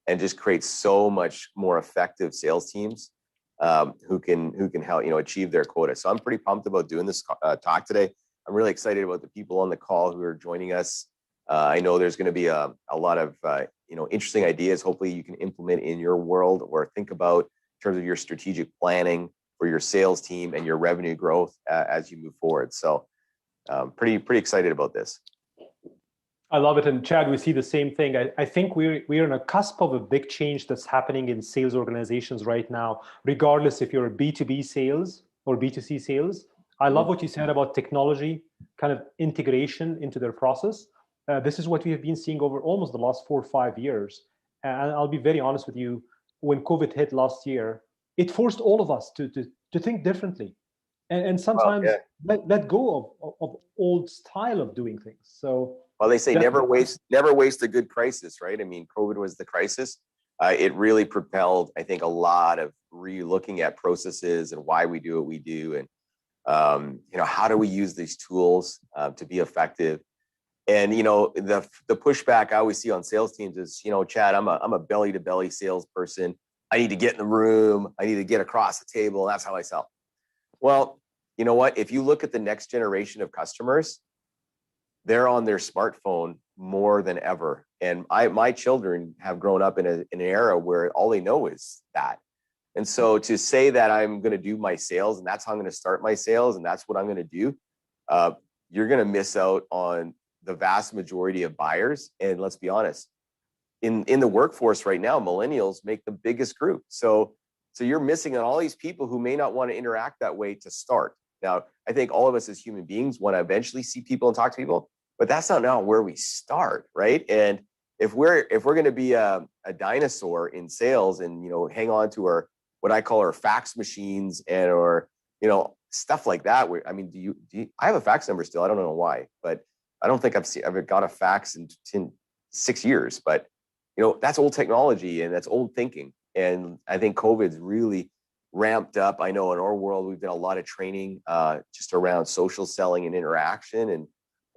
and just create so much more effective sales teams who can help achieve their quota. So I'm pretty pumped about doing this talk today. I'm really excited about the people on the call who are joining us. I know there's going to be a lot of interesting ideas. Hopefully you can implement in your world or think about in terms of your strategic planning for your sales team and your revenue growth as you move forward. So pretty excited about this. I love it. And Chad, we see the same thing. I think we're on a cusp of a big change that's happening in sales organizations right now, regardless if you're a B2B sales or B2C sales. I love what you said about technology, kind of integration into their process. This is what we have been seeing over almost the last 4 or 5 years. And I'll be very honest with you, when COVID hit last year, it forced all of us to think differently. And sometimes let go of old style of doing things. So well, they say never waste a good crisis, right? I mean, COVID was the crisis. It really propelled, I think, a lot of re-looking at processes and why we do what we do, and how do we use these tools to be effective. And the pushback I always see on sales teams is, Chad, I'm a belly to belly salesperson. I need to get in the room. I need to get across the table. That's how I sell. Well, you know what? If you look at the next generation of customers, they're on their smartphone more than ever. And my children have grown up in an era where all they know is that. And so to say that I'm going to do my sales and that's how I'm going to start my sales and that's what I'm going to do, you're going to miss out on the vast majority of buyers. And let's be honest, in the workforce right now, millennials make the biggest group. So you're missing on all these people who may not want to interact that way to start. Now, I think all of us as human beings want to eventually see people and talk to people, but that's not now where we start, right? And if we're going to be a dinosaur in sales and hang on to what I call our fax machines or stuff like that. I mean, do you? I have a fax number still. I don't know why, but I don't think I've got a fax in 6 years. But that's old technology and that's old thinking. And I think COVID's really ramped up. I know in our world, we've done a lot of training just around social selling and interaction.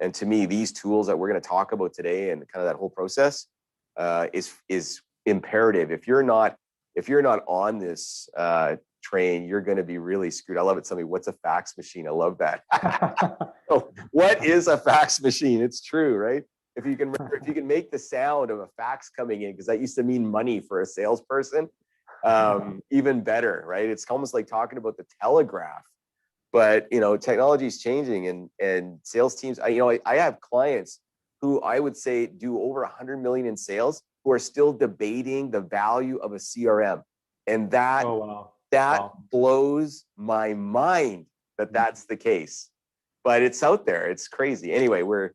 And to me, these tools that we're going to talk about today and kind of that whole process is imperative. If you're not on this train, you're going to be really screwed. I love it. Somebody, what's a fax machine? I love that. Oh, what is a fax machine? It's true, right? If you can make the sound of a fax coming in, because that used to mean money for a salesperson, even better, right? It's almost like talking about the telegraph. But technology is changing, and sales teams. I have clients who I would say do over 100 million in sales who are still debating the value of a CRM, and that blows my mind that that's the case. But it's out there. It's crazy. Anyway, we're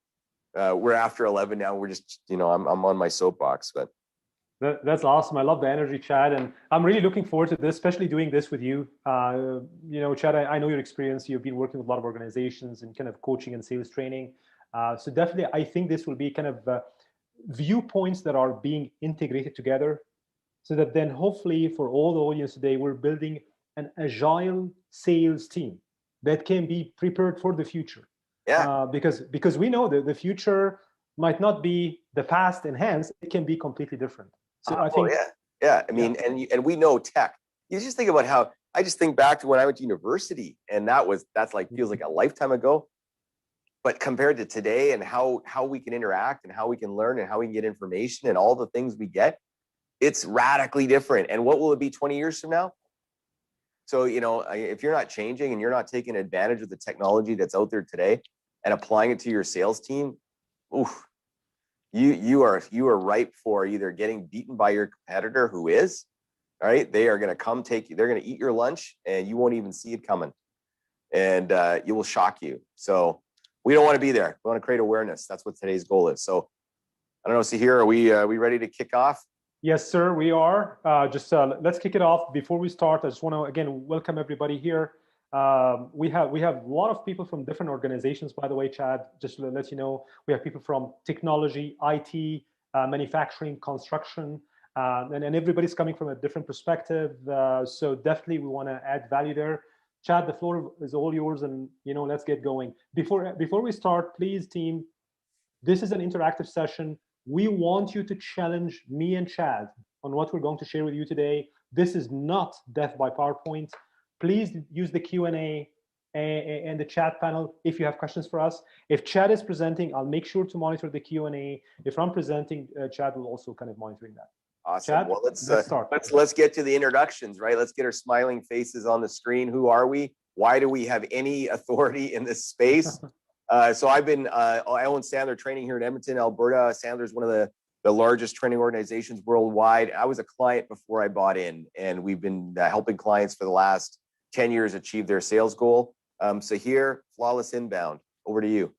after 11 now. We're just I'm on my soapbox, but. That's awesome. I love the energy, Chad, and I'm really looking forward to this, especially doing this with you. Chad, I know your experience. You've been working with a lot of organizations and kind of coaching and sales training. So definitely, I think this will be kind of viewpoints that are being integrated together, so that then hopefully for all the audience today, we're building an agile sales team that can be prepared for the future. Yeah. Because we know that the future might not be the past enhanced; it can be completely different. So I think, yeah. I mean, and we know tech. You just think about how I just think back to when I went to university, and that's like feels like a lifetime ago. But compared to today, and how we can interact, and how we can learn, and how we can get information, and all the things we get, it's radically different. And what will it be 20 years from now? So if you're not changing and you're not taking advantage of the technology that's out there today and applying it to your sales team, oof. You are ripe for either getting beaten by your competitor who is, all right, they are going to come take you, they're going to eat your lunch and you won't even see it coming, and you will shock you. So we don't want to be there. We want to create awareness. That's what today's goal is. So I don't know, Sahir, are we ready to kick off? Yes, sir, we are. Let's kick it off. Before we start, I just want to again welcome everybody here. We have a lot of people from different organizations, by the way, Chad, just to let you know. We have people from technology, IT, manufacturing, construction, and everybody's coming from a different perspective. So definitely we want to add value there. Chad, the floor is all yours, and let's get going. Before we start, please, team, this is an interactive session. we want you to challenge me and Chad on what we're going to share with you today. This is not death by PowerPoint. Please use the Q&A and the chat panel if you have questions for us. If Chad is presenting, I'll make sure to monitor the Q&A. If I'm presenting, Chad will also kind of monitoring that. Awesome. Chad, well, let's start. Let's get to the introductions, right? Let's get our smiling faces on the screen. Who are we? Why do we have any authority in this space? So I own Sandler Training here in Edmonton, Alberta. Sandler is one of the largest training organizations worldwide. I was a client before I bought in, and we've been helping clients for the last 10 years achieve their sales goal. So here, Flawless Inbound, over to you.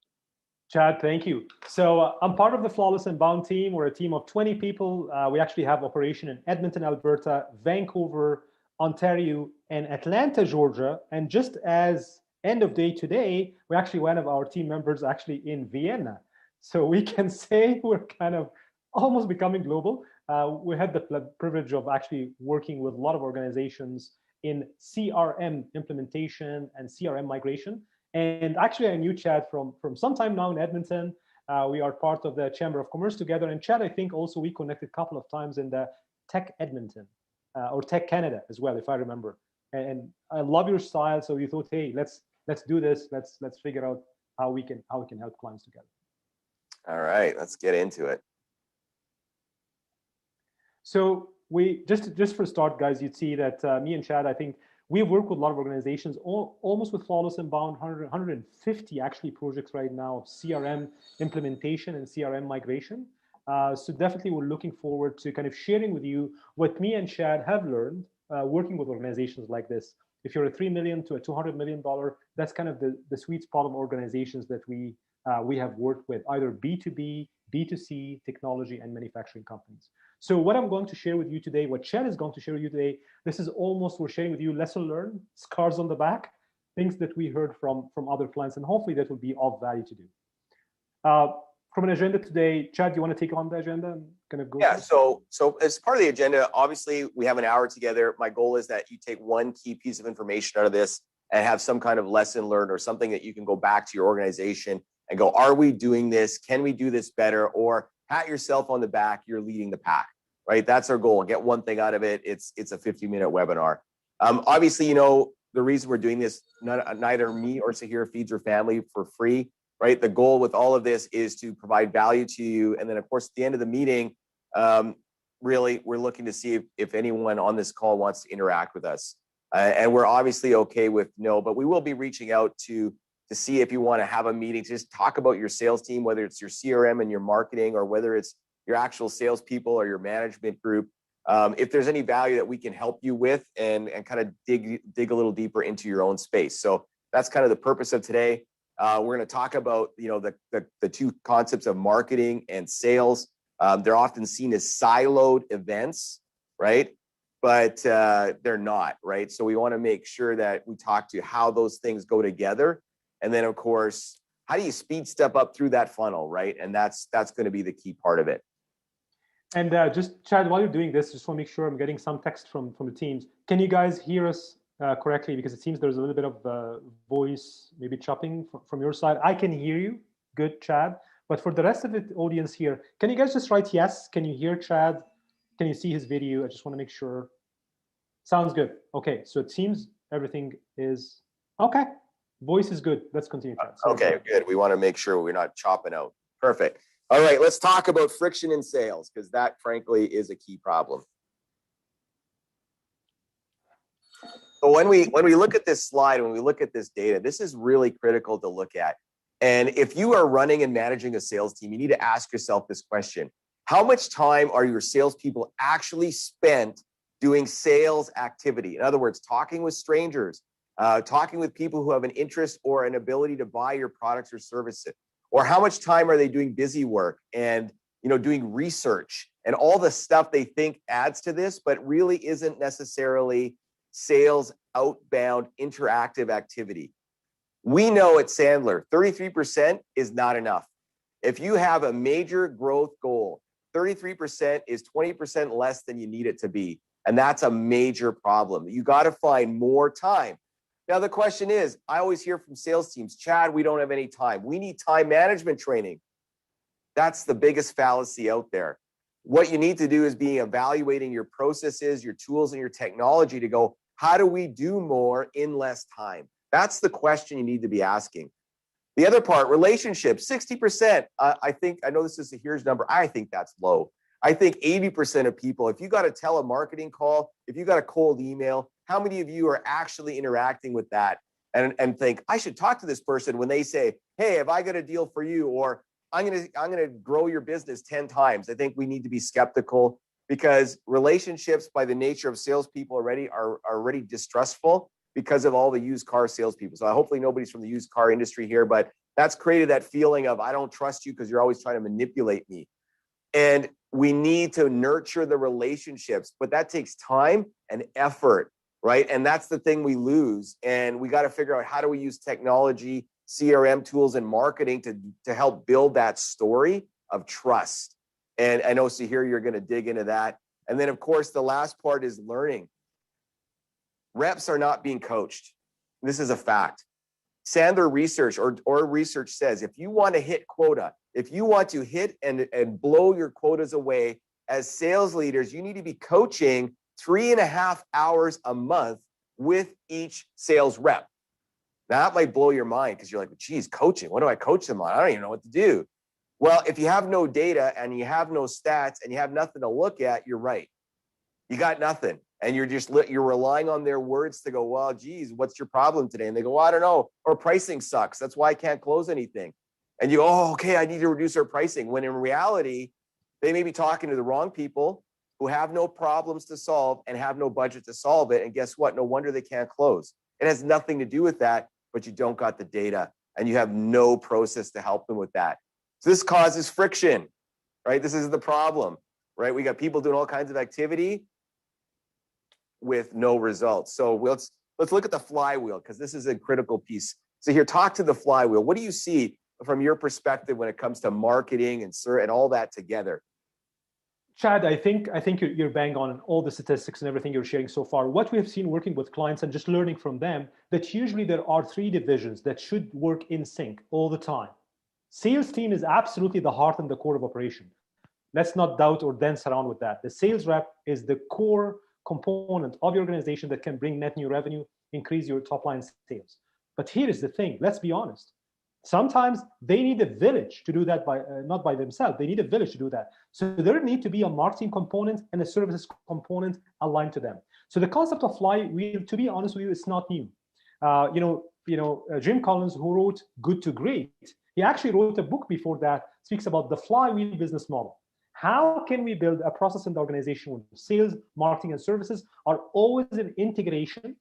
Chad, thank you. So I'm part of the Flawless Inbound team. We're a team of 20 people. We actually have operation in Edmonton, Alberta, Vancouver, Ontario, and Atlanta, Georgia. And just as end of day today, we actually one of our team members actually in Vienna. So we can say we're kind of almost becoming global. We had the privilege of actually working with a lot of organizations in CRM implementation and CRM migration. And actually, I knew Chad from some time now in Edmonton. We are part of the Chamber of Commerce together. And Chad, I think also we connected a couple of times in the Tech Edmonton or Tech Canada as well, if I remember. And I love your style. So you thought, hey, let's do this. Let's figure out how we can help clients together. All right, let's get into it. So we just for start, guys, you'd see that me and Chad, I think we work with a lot of organizations, almost with Flawless Inbound, 150 actually projects right now of CRM implementation and CRM migration. So definitely we're looking forward to kind of sharing with you what me and Chad have learned working with organizations like this. If you're a $3 million to a $200 million, that's kind of the sweet spot of organizations that we have worked with, either B2B, B2C, technology, and manufacturing companies. So what I'm going to share with you today, what Chad is going to share with you today, this is almost, we're sharing with you lesson learned, scars on the back, things that we heard from other clients, and hopefully that will be of value to do. From an agenda today, Chad, do you want to take on the agenda and kind of go? Yeah, so as part of the agenda, obviously we have an hour together. My goal is that you take one key piece of information out of this and have some kind of lesson learned or something that you can go back to your organization and go, are we doing this? Can we do this better? Or pat yourself on the back, you're leading the pack, right? That's our goal. Get one thing out of it. It's a 50-minute webinar. Obviously, you know, the reason we're doing this, neither me or Sahir feeds her family for free, right? The goal with all of this is to provide value to you. And then, of course, at the end of the meeting, really, we're looking to see if anyone on this call wants to interact with us. And we're obviously okay with no, but we will be reaching out to see if you want to have a meeting to just talk about your sales team, whether it's your CRM and your marketing, or whether it's your actual salespeople or your management group. If there's any value that we can help you with and kind of dig a little deeper into your own space. So that's kind of the purpose of today. We're going to talk about, you know, the two concepts of marketing and sales. They're often seen as siloed events, right? But they're not, right? So we want to make sure that we talk to how those things go together. And then, of course, how do you speed step up through that funnel, right? And that's going to be the key part of it. And just, Chad, while you're doing this, just want to make sure I'm getting some text from the teams. Can you guys hear us correctly? Because it seems there's a little bit of voice maybe chopping from your side. I can hear you. Good, Chad. But for the rest of the audience here, can you guys just write yes? Can you hear Chad? Can you see his video? I just want to make sure. Sounds good. Okay, so it seems everything is okay. Voice is good. Let's continue, Chad. Okay, good. We want to make sure we're not chopping out. Perfect. All right, let's talk about friction in sales, because that, frankly, is a key problem. So when we look at this slide, when we look at this data, this is really critical to look at. And if you are running and managing a sales team, you need to ask yourself this question: how much time are your salespeople actually spent doing sales activity? In other words, talking with strangers, talking with people who have an interest or an ability to buy your products or services. Or how much time are they doing busy work and, you know, doing research and all the stuff they think adds to this, but really isn't necessarily sales outbound interactive activity. We know at Sandler, 33% is not enough. If you have a major growth goal, 33% is 20% less than you need it to be. And that's a major problem. You got to find more time. Now, the question is, I always hear from sales teams, Chad, we don't have any time. We need time management training. That's the biggest fallacy out there. What you need to do is be evaluating your processes, your tools, and your technology to go, how do we do more in less time? That's the question you need to be asking. The other part, relationships, 60%. I think, I know this is a huge number. I think that's low. I think 80% of people, if you got a telemarketing call, if you got a cold email, how many of you are actually interacting with that and think, I should talk to this person when they say, hey, have I got a deal for you? Or I'm gonna grow your business 10 times. I think we need to be skeptical because relationships by the nature of salespeople are already distrustful because of all the used car salespeople. So hopefully nobody's from the used car industry here, but that's created that feeling of I don't trust you because you're always trying to manipulate me. And we need to nurture the relationships, but that takes time and effort, right? And that's the thing we lose. And we got to figure out how do we use technology, CRM tools, and marketing to help build that story of trust. And I know, Sahir, you're going to dig into that. And then, of course, the last part is learning. Reps are not being coached. This is a fact. Sandler research or research says if you want to hit quota, if you want to hit and blow your quotas away as sales leaders, you need to be coaching 3.5 hours a month with each sales rep. Now, that might blow your mind because you're like, geez, coaching, what do I coach them on? I don't even know what to do. Well, if you have no data and you have no stats and you have nothing to look at, you're right. You got nothing. And you're relying on their words to go, well, geez, what's your problem today? And they go, well, I don't know. Or pricing sucks. That's why I can't close anything. And you go, oh, okay, I need to reduce our pricing. When in reality, they may be talking to the wrong people who have no problems to solve and have no budget to solve it. And guess what? No wonder they can't close. It has nothing to do with that, but you don't got the data and you have no process to help them with that. So this causes friction, right? This is the problem, right? We got people doing all kinds of activity with no results. So let's look at the flywheel because this is a critical piece. So here, talk to the flywheel. What do you see from your perspective when it comes to marketing and all that together? Chad, I think you're bang on all the statistics and everything you're sharing so far. What we have seen working with clients and just learning from them, that usually there are 3 divisions that should work in sync all the time. Sales team is absolutely the heart and the core of operation. Let's not doubt or dance around with that. The sales rep is the core component of your organization that can bring net new revenue, increase your top line sales. But here is the thing, let's be honest. Sometimes they need a village to do that not by themselves. They need a village to do that. So there need to be a marketing component and a services component aligned to them. So the concept of flywheel, to be honest with you, it's not new. Jim Collins, who wrote Good to Great, he actually wrote a book before that speaks about the flywheel business model. How can we build a process in the organization where sales, marketing, and services are always in integration,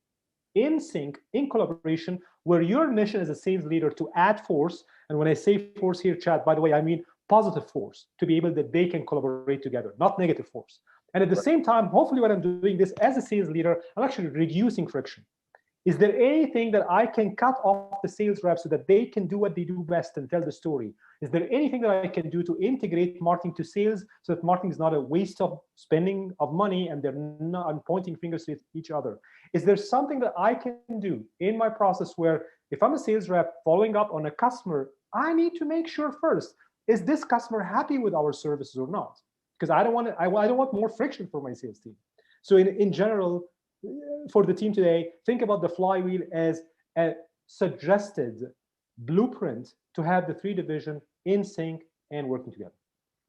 in sync, in collaboration, where your mission as a sales leader to add force, and when I say force here, Chad, by the way, I mean positive force, to be able that they can collaborate together, not negative force. And at the same time, hopefully when I'm doing this as a sales leader, I'm actually reducing friction. Is there anything that I can cut off the sales reps so that they can do what they do best and tell the story? Is there anything that I can do to integrate marketing to sales so that marketing is not a waste of spending of money and they're not pointing fingers at each other? Is there something that I can do in my process where if I'm a sales rep following up on a customer, I need to make sure first, is this customer happy with our services or not? Because I don't want more friction for my sales team. So in general, for the team today, think about the flywheel as a suggested blueprint to have the 3 division in sync and working together.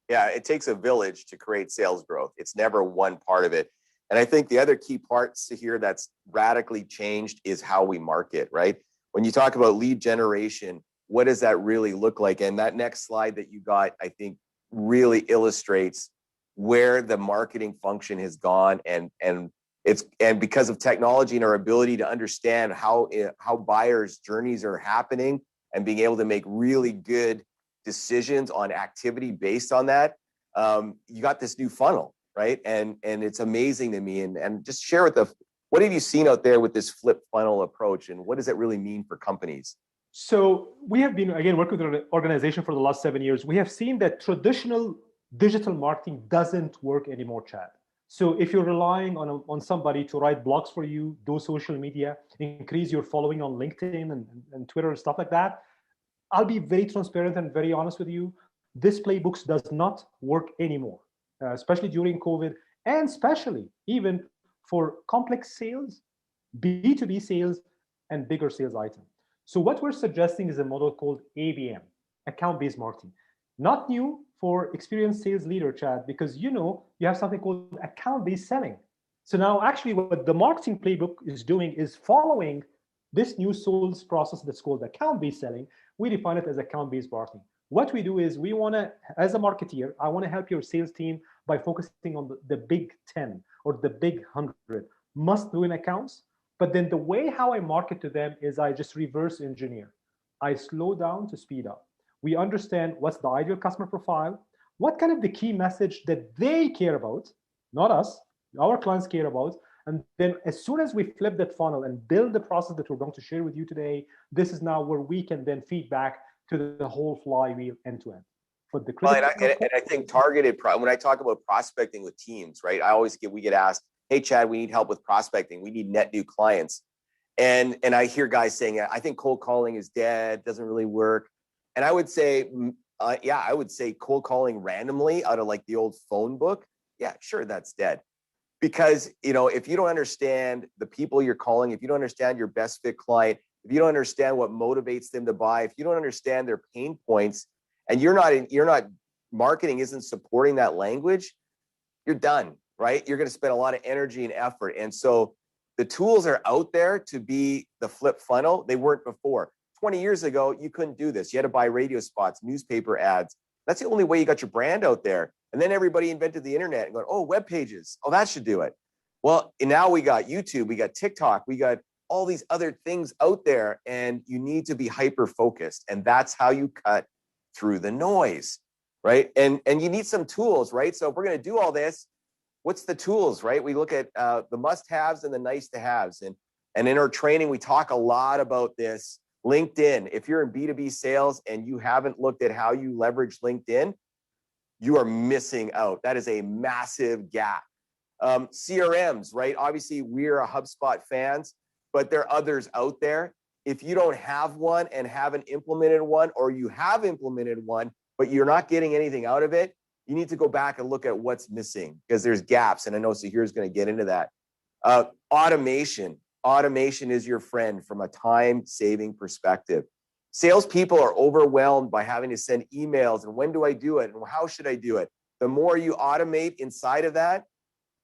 Yeah, it takes a village to create sales growth. It's never one part of it. And I think the other key parts here that's radically changed is how we market, right? When you talk about lead generation, what does that really look like? And that next slide that you got, I think, really illustrates where the marketing function has gone and because of technology and our ability to understand how buyers' journeys are happening and being able to make really good decisions on activity based on that, you got this new funnel, right? And it's amazing to me. And just share with us, what have you seen out there with this flip funnel approach, and what does it really mean for companies? So we have been, again, working with an organization for the last 7 years. We have seen that traditional digital marketing doesn't work anymore, Chad. So if you're relying on somebody to write blogs for you, do social media, increase your following on LinkedIn and Twitter and stuff like that, I'll be very transparent and very honest with you. this playbooks does not work anymore, especially during COVID, and especially even for complex sales, B2B sales, and bigger sales items. So what we're suggesting is a model called ABM, account-based marketing. Not new for experienced sales leader, Chad, because you have something called account-based selling. So now actually what the marketing playbook is doing is following this new sales process that's called account-based selling. We define it as account-based marketing. What we do is we want to, as a marketeer, I want to help your sales team by focusing on the big 10 or the big 100 must-win accounts. But then the way how I market to them is I just reverse engineer. I slow down to speed up. We understand what's the ideal customer profile, what kind of the key message that they care about, not us, our clients care about. And then as soon as we flip that funnel and build the process that we're going to share with you today, this is now where we can then feed back to the whole flywheel end to end. But the critical and I think targeted, when I talk about prospecting with teams, right? We get asked, hey, Chad, we need help with prospecting. We need net new clients. And I hear guys saying, I think cold calling is dead, doesn't really work. And I would say, I would say cold calling randomly out of like the old phone book. Yeah, sure, that's dead. Because, if you don't understand the people you're calling, if you don't understand your best fit client, if you don't understand what motivates them to buy, if you don't understand their pain points, and you're not marketing isn't supporting that language, you're done, right? You're going to spend a lot of energy and effort. And so the tools are out there to be the flip funnel. They weren't before. 20 years ago, you couldn't do this. You had to buy radio spots, newspaper ads. That's the only way you got your brand out there. And then everybody invented the internet and going, oh, web pages. Oh, that should do it. Well, and now we got YouTube, we got TikTok, we got all these other things out there, and you need to be hyper focused. And that's how you cut through the noise, right? And you need some tools, right? So if we're going to do all this, what's the tools, right? We look at the must-haves and the nice-to-haves. And in our training, we talk a lot about this. LinkedIn, if you're in B2B sales and you haven't looked at how you leverage LinkedIn, you are missing out. That is a massive gap. CRMs, right? Obviously, we're a HubSpot fans, but there are others out there. If you don't have one and haven't implemented one, or you have implemented one, but you're not getting anything out of it, you need to go back and look at what's missing, because there's gaps. And I know Sahir's going to get into that. Automation. Automation is your friend from a time-saving perspective. Salespeople are overwhelmed by having to send emails, and when do I do it, and how should I do it? The more you automate inside of that,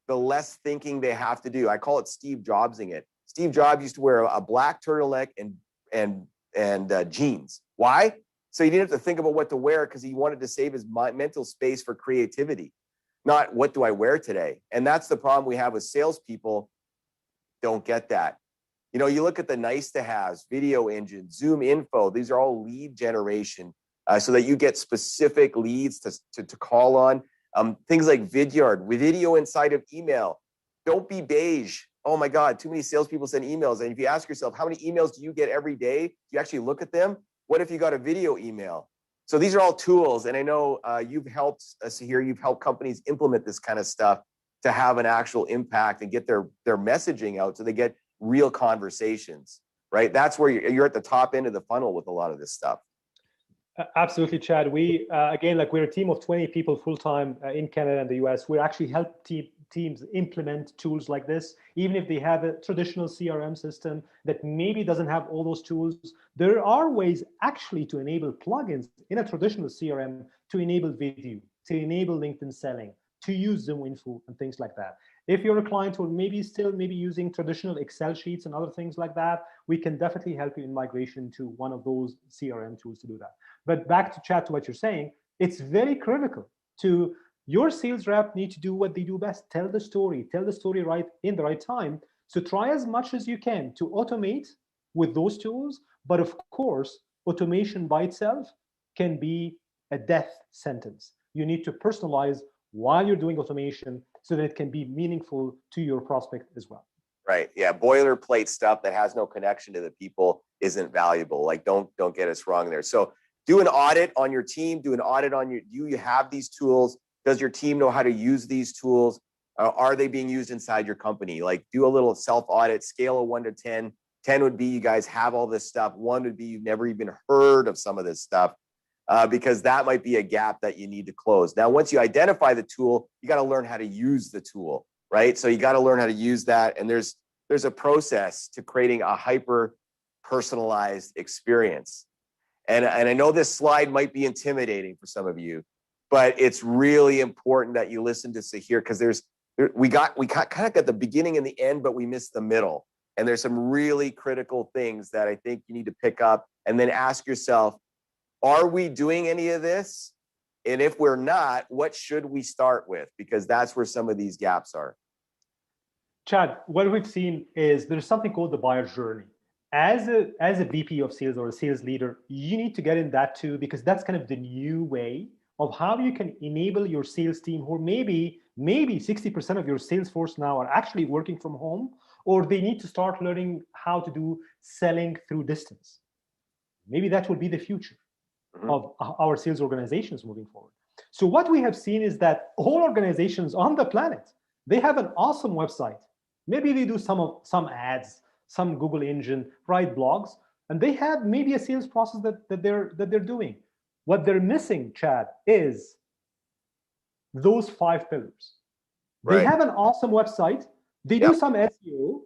the less thinking they have to do. I call it Steve Jobsing it. Steve Jobs used to wear a black turtleneck and jeans. Why? So he didn't have to think about what to wear, because he wanted to save his mental space for creativity, not what do I wear today. And that's the problem we have with salespeople. Don't get that. You look at the nice to haves, video engine, Zoom info. These are all lead generation, so that you get specific leads to call on. Things like Vidyard, video inside of email. Don't be beige. Oh my God, too many salespeople send emails. And if you ask yourself, how many emails do you get every day? Do you actually look at them? What if you got a video email? So these are all tools. And I know you've helped us here. You've helped companies implement this kind of stuff to have an actual impact and get their messaging out, so they get real conversations, right? That's where you're at the top end of the funnel with a lot of this stuff. Absolutely, Chad. We, again, we're a team of 20 people full-time in Canada and the US. We actually help teams implement tools like this. Even if they have a traditional CRM system that maybe doesn't have all those tools, there are ways actually to enable plugins in a traditional CRM to enable video, to enable LinkedIn selling, to use Zoom info and things like that. If you're a client who maybe using traditional Excel sheets and other things like that, we can definitely help you in migration to one of those CRM tools to do that. But back to Chat, to what you're saying, it's very critical to your sales rep need to do what they do best. Tell the story right in the right time. So try as much as you can to automate with those tools. But of course, automation by itself can be a death sentence. You need to personalize while you're doing automation so that it can be meaningful to your prospect as well. Right. Yeah. Boilerplate stuff that has no connection to the people isn't valuable. Don't get us wrong there. So do an audit on your team, do an audit on do you have these tools? Does your team know how to use these tools? Are they being used inside your company? Do a little self-audit, scale of 1 to 10. 10 would be you guys have all this stuff. 1 would be you've never even heard of some of this stuff. because that might be a gap that you need to close. Now, once you identify the tool, you got to learn how to use the tool, right? So you got to learn how to use that. And there's a process to creating a hyper personalized experience. And I know this slide might be intimidating for some of you, but it's really important that you listen to Sahir, because we kind of got the beginning and the end, but we missed the middle. And there's some really critical things that I think you need to pick up and then ask yourself, are we doing any of this? And if we're not, what should we start with? Because that's where some of these gaps are. Chad, what we've seen is there's something called the buyer journey. As a VP of sales or a sales leader, you need to get in that too, because that's kind of the new way of how you can enable your sales team, who maybe 60% of your sales force now are actually working from home, or they need to start learning how to do selling through distance. Maybe that will be the future of our sales organizations moving forward. So what we have seen is that all organizations on the planet, they have an awesome website. Maybe they do some ads, some Google engine, write blogs, and they have maybe a sales process that they're doing. What they're missing, Chad, is those 5 pillars. Right. They have an awesome website. They do some SEO.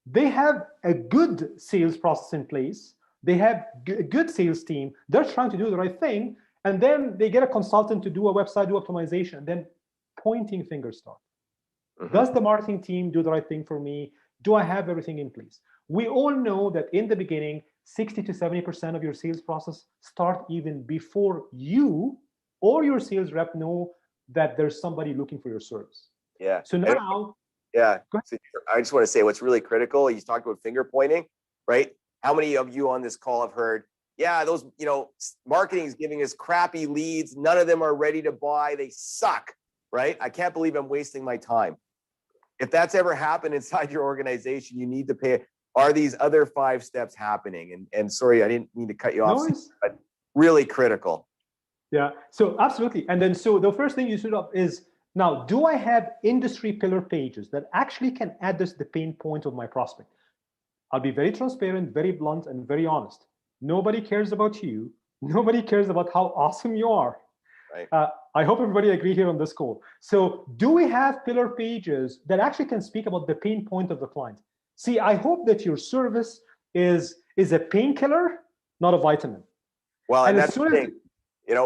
They have a good sales process in place. They have a good sales team. They're trying to do the right thing. And then they get a consultant to do a website, do optimization, and then pointing fingers start. Does the marketing team do the right thing for me? Do I have everything in place? We all know that in the beginning, 60 to 70% of your sales process start even before you or your sales rep know that there's somebody looking for your service. Yeah. So now, I just want to say what's really critical. You talked about finger pointing, right? How many of you on this call have heard, those, marketing is giving us crappy leads. None of them are ready to buy. They suck, right? I can't believe I'm wasting my time. If that's ever happened inside your organization, you need to pay. Are these other 5 steps happening? And sorry, I didn't mean to cut you off, but really critical. Yeah, so absolutely. And then, so the first thing you should up is, now, do I have industry pillar pages that actually can address the pain point of my prospect? I'll be very transparent, very blunt, and very honest. Nobody cares about you. Nobody cares about how awesome you are. Right. I hope everybody agree here on this call. So do we have pillar pages that actually can speak about the pain point of the client? See, I hope that your service is a painkiller, not a vitamin. Well, and that's the thing.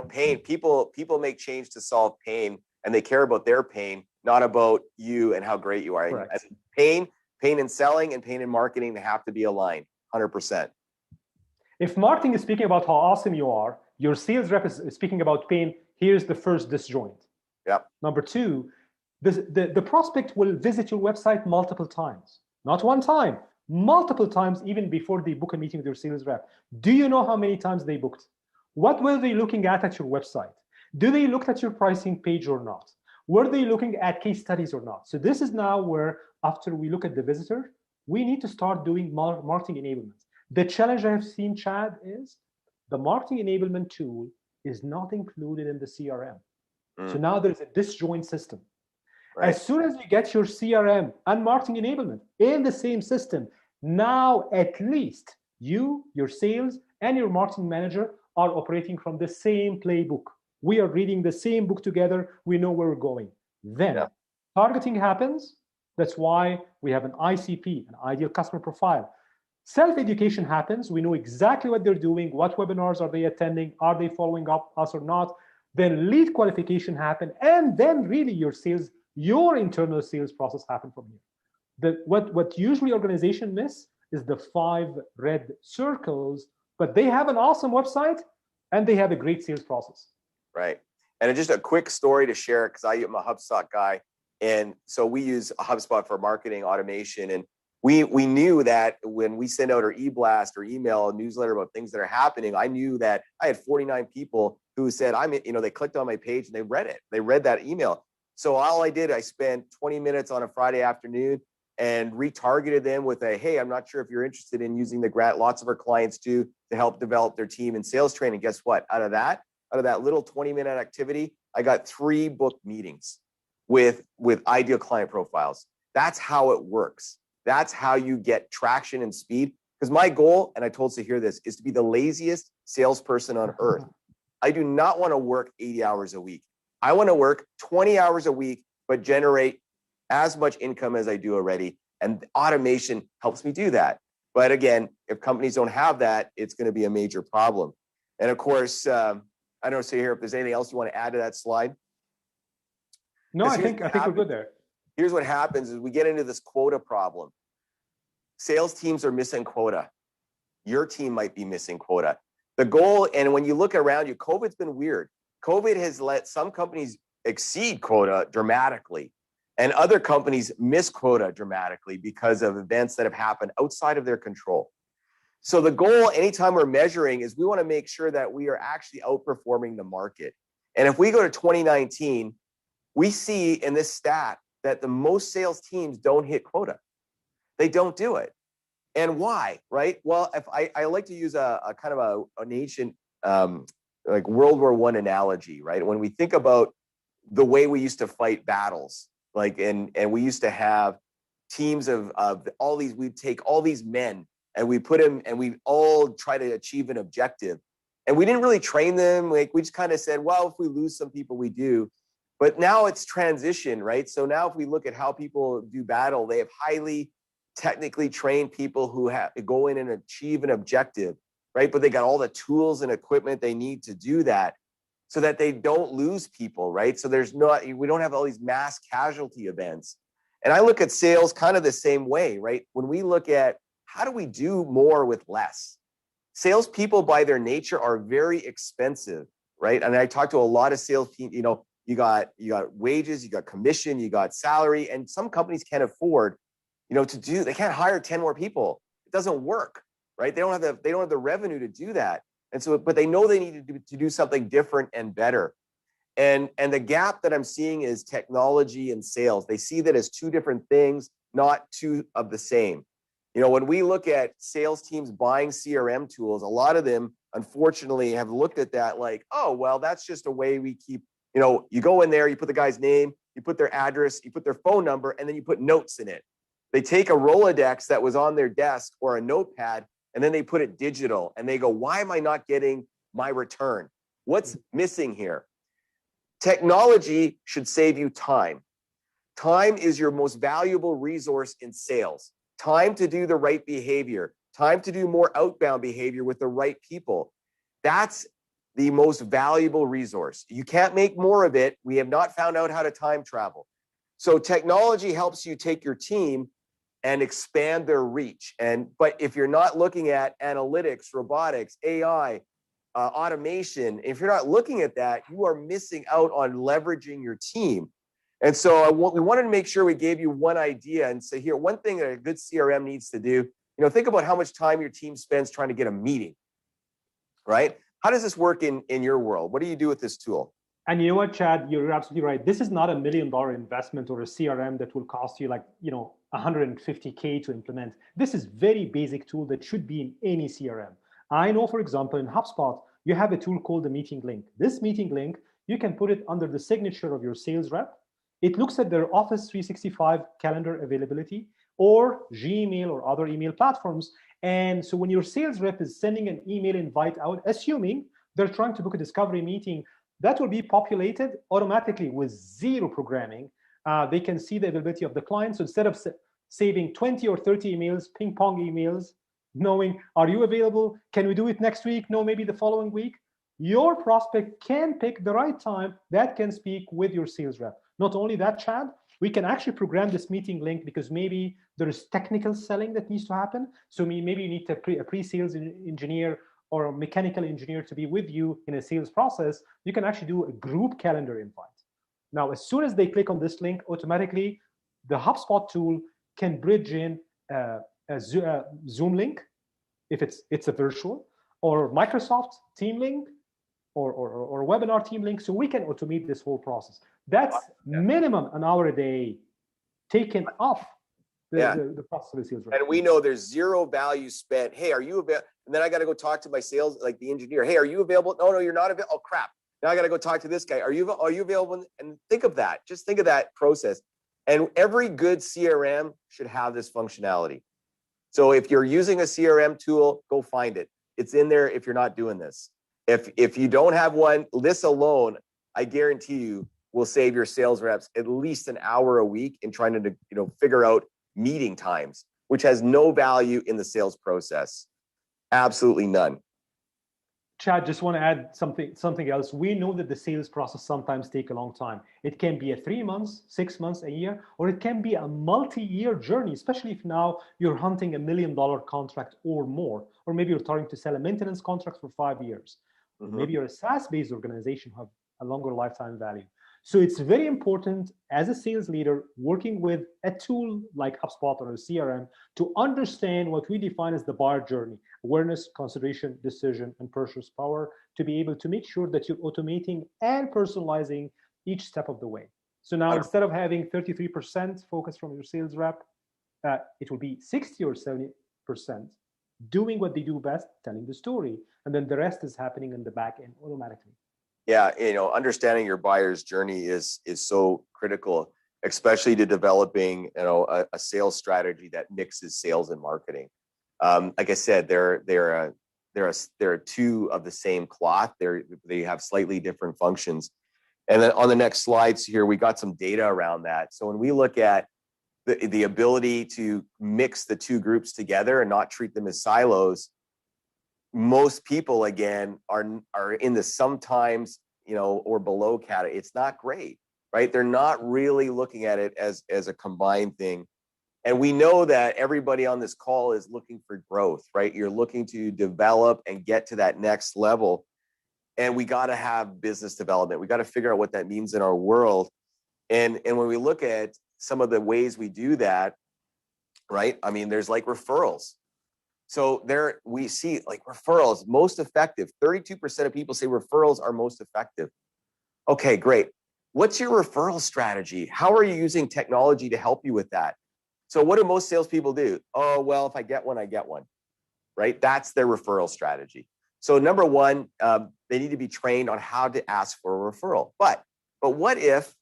Pain. People make change to solve pain, and they care about their pain, not about you and how great you are. Pain in selling and pain in marketing, they have to be aligned 100%. If marketing is speaking about how awesome you are, your sales rep is speaking about pain, here's the first disjoint. Yep. Number 2, the prospect will visit your website multiple times. Not one time, multiple times, even before they book a meeting with your sales rep. Do you know how many times they booked? What were they looking at your website? Do they look at your pricing page or not? Were they looking at case studies or not? So this is now where, after we look at the visitor, we need to start doing marketing enablement. The challenge I have seen, Chad, is the marketing enablement tool is not included in the CRM. So now there's a disjoint system. Right. As soon as you get your CRM and marketing enablement in the same system, now at least you, your sales, and your marketing manager are operating from the same playbook. We are reading the same book together. We know where we're going. Then targeting happens. That's why we have an ICP, an ideal customer profile. Self-education happens. We know exactly what they're doing, what webinars are they attending, are they following up us or not. Then lead qualification happen, and then really your internal sales process happen from here. What usually organizations miss is the 5 red circles, but they have an awesome website and they have a great sales process. Right. And just a quick story to share, because I'm a HubSpot guy. And so we use a HubSpot for marketing automation. And we knew that when we send out our e-blast or email a newsletter about things that are happening, I knew that I had 49 people who said, they clicked on my page and they read it. They read that email. So all I did, I spent 20 minutes on a Friday afternoon and retargeted them with hey, I'm not sure if you're interested in using the grant. Lots of our clients do to help develop their team in sales training. Guess what? Out of that little 20-minute activity, I got 3 booked meetings with ideal client profiles. That's how it works. That's how you get traction and speed. Because my goal, and I told Sahir this, is to be the laziest salesperson on earth. I do not want to work 80 hours a week. I want to work 20 hours a week, but generate as much income as I do already. And automation helps me do that. But again, if companies don't have that, it's going to be a major problem. And of course, I don't see here if there's anything else you want to add to that slide. No, I think we're good there. Here's what happens is we get into this quota problem. Sales teams are missing quota. Your team might be missing quota. The goal, and when you look around you, COVID's been weird. COVID has let some companies exceed quota dramatically, and other companies miss quota dramatically because of events that have happened outside of their control. So the goal, anytime we're measuring, is we want to make sure that we are actually outperforming the market. And if we go to 2019, we see in this stat that the most sales teams don't hit quota. They don't do it. And why, right? Well, if I like to use a kind of an ancient like World War I analogy, right? When we think about the way we used to fight battles, like and we used to have teams of all these, we'd take all these men and we put them and we all try to achieve an objective. And we didn't really train them. Like we just kind of said, well, if we lose some people, we do. But now it's transition, right? So now if we look at how people do battle, they have highly technically trained people who have to go in and achieve an objective, right? But they got all the tools and equipment they need to do that so that they don't lose people, right? So we don't have all these mass casualty events. And I look at sales kind of the same way, right? When we look at how do we do more with less? Salespeople by their nature are very expensive, right? And I talk to a lot of sales people, you got wages, you got commission, you got salary, and some companies can't afford, they can't hire 10 more people. It doesn't work, right? They don't have the revenue to do that. And so, but they know they need to do something different and better. And the gap that I'm seeing is technology and sales. They see that as two different things, not two of the same. When we look at sales teams buying CRM tools, a lot of them, unfortunately, have looked at that like, oh, well, that's just a way we keep, you go in there, you put the guy's name, you put their address, you put their phone number, and then you put notes in it. They take a Rolodex that was on their desk or a notepad, and then they put it digital, and they go, why am I not getting my return? What's missing here? Technology should save you time. Time is your most valuable resource in sales. Time to do the right behavior, time to do more outbound behavior with the right people. That's the most valuable resource. You can't make more of it. We have not found out how to time travel. So technology helps you take your team and expand their reach. But if you're not looking at analytics, robotics, AI, automation, if you're not looking at that, you are missing out on leveraging your team. And so we wanted to make sure we gave you one idea and say, here, one thing that a good CRM needs to do, think about how much time your team spends trying to get a meeting, right? How does this work in your world? What do you do with this tool? And you know what, Chad, you're absolutely right. This is not a $1 million investment or a CRM that will cost you $150K to implement. This is very basic tool that should be in any CRM. I know, for example, in HubSpot, you have a tool called the meeting link. This meeting link, you can put it under the signature of your sales rep. It looks at their Office 365 calendar availability or Gmail or other email platforms. And so when your sales rep is sending an email invite out, assuming they're trying to book a discovery meeting, that will be populated automatically with zero programming. They can see the availability of the client. So instead of saving 20 or 30 emails, ping pong emails, knowing, are you available? Can we do it next week? No, maybe the following week. Your prospect can pick the right time that can speak with your sales rep. Not only that, Chad, we can actually program this meeting link because maybe there is technical selling that needs to happen. So maybe you need a pre-sales engineer or a mechanical engineer to be with you in a sales process. You can actually do a group calendar invite. Now, as soon as they click on this link, automatically, the HubSpot tool can bridge in a Zoom link, if it's a virtual, or Microsoft Team link, or webinar team link, so we can automate this whole process. That's minimum an hour a day taken off the process of the sales rep. And we know there's zero value spent. Hey, are you available? And then I got to go talk to my sales, like the engineer. Hey, are you available? No, you're not available. Oh, crap. Now I got to go talk to this guy. Are you available? And think of that. Just think of that process. And every good CRM should have this functionality. So if you're using a CRM tool, go find it. It's in there if you're not doing this. If you don't have one, this alone, I guarantee you, will save your sales reps at least an hour a week in trying to figure out meeting times, which has no value in the sales process. Absolutely none. Chad, just want to add something else. We know that the sales process sometimes take a long time. It can be a 3 months, 6 months, a year, or it can be a multi-year journey, especially if now you're hunting $1 million contract or more, or maybe you're starting to sell a maintenance contract for 5 years. Mm-hmm. Maybe you're a SaaS-based organization who have a longer lifetime value. So it's very important as a sales leader working with a tool like HubSpot or a CRM to understand what we define as the buyer journey: awareness, consideration, decision, and purchase power, to be able to make sure that you're automating and personalizing each step of the way. So now instead of having 33% focus from your sales rep, it will be 60 or 70% doing what they do best, telling the story. And then the rest is happening in the back end automatically. Yeah, understanding your buyer's journey is so critical, especially to developing a sales strategy that mixes sales and marketing. Like I said, they're two of the same cloth. They have slightly different functions. And then on the next slides here, we got some data around that. So when we look at the ability to mix the two groups together and not treat them as silos, most people, again, are in the sometimes, or below category. It's not great, right? They're not really looking at it as a combined thing. And we know that everybody on this call is looking for growth, right? You're looking to develop and get to that next level. And we got to have business development. We got to figure out what that means in our world. And when we look at some of the ways we do that, right? I mean, there's like referrals. So there we see like referrals most effective. 32% of people say referrals are most effective. Okay, great. What's your referral strategy? How are you using technology to help you with that? So what do most salespeople do? Oh, well, if I get one, I get one, right? That's their referral strategy. So number one, they need to be trained on how to ask for a referral. But what if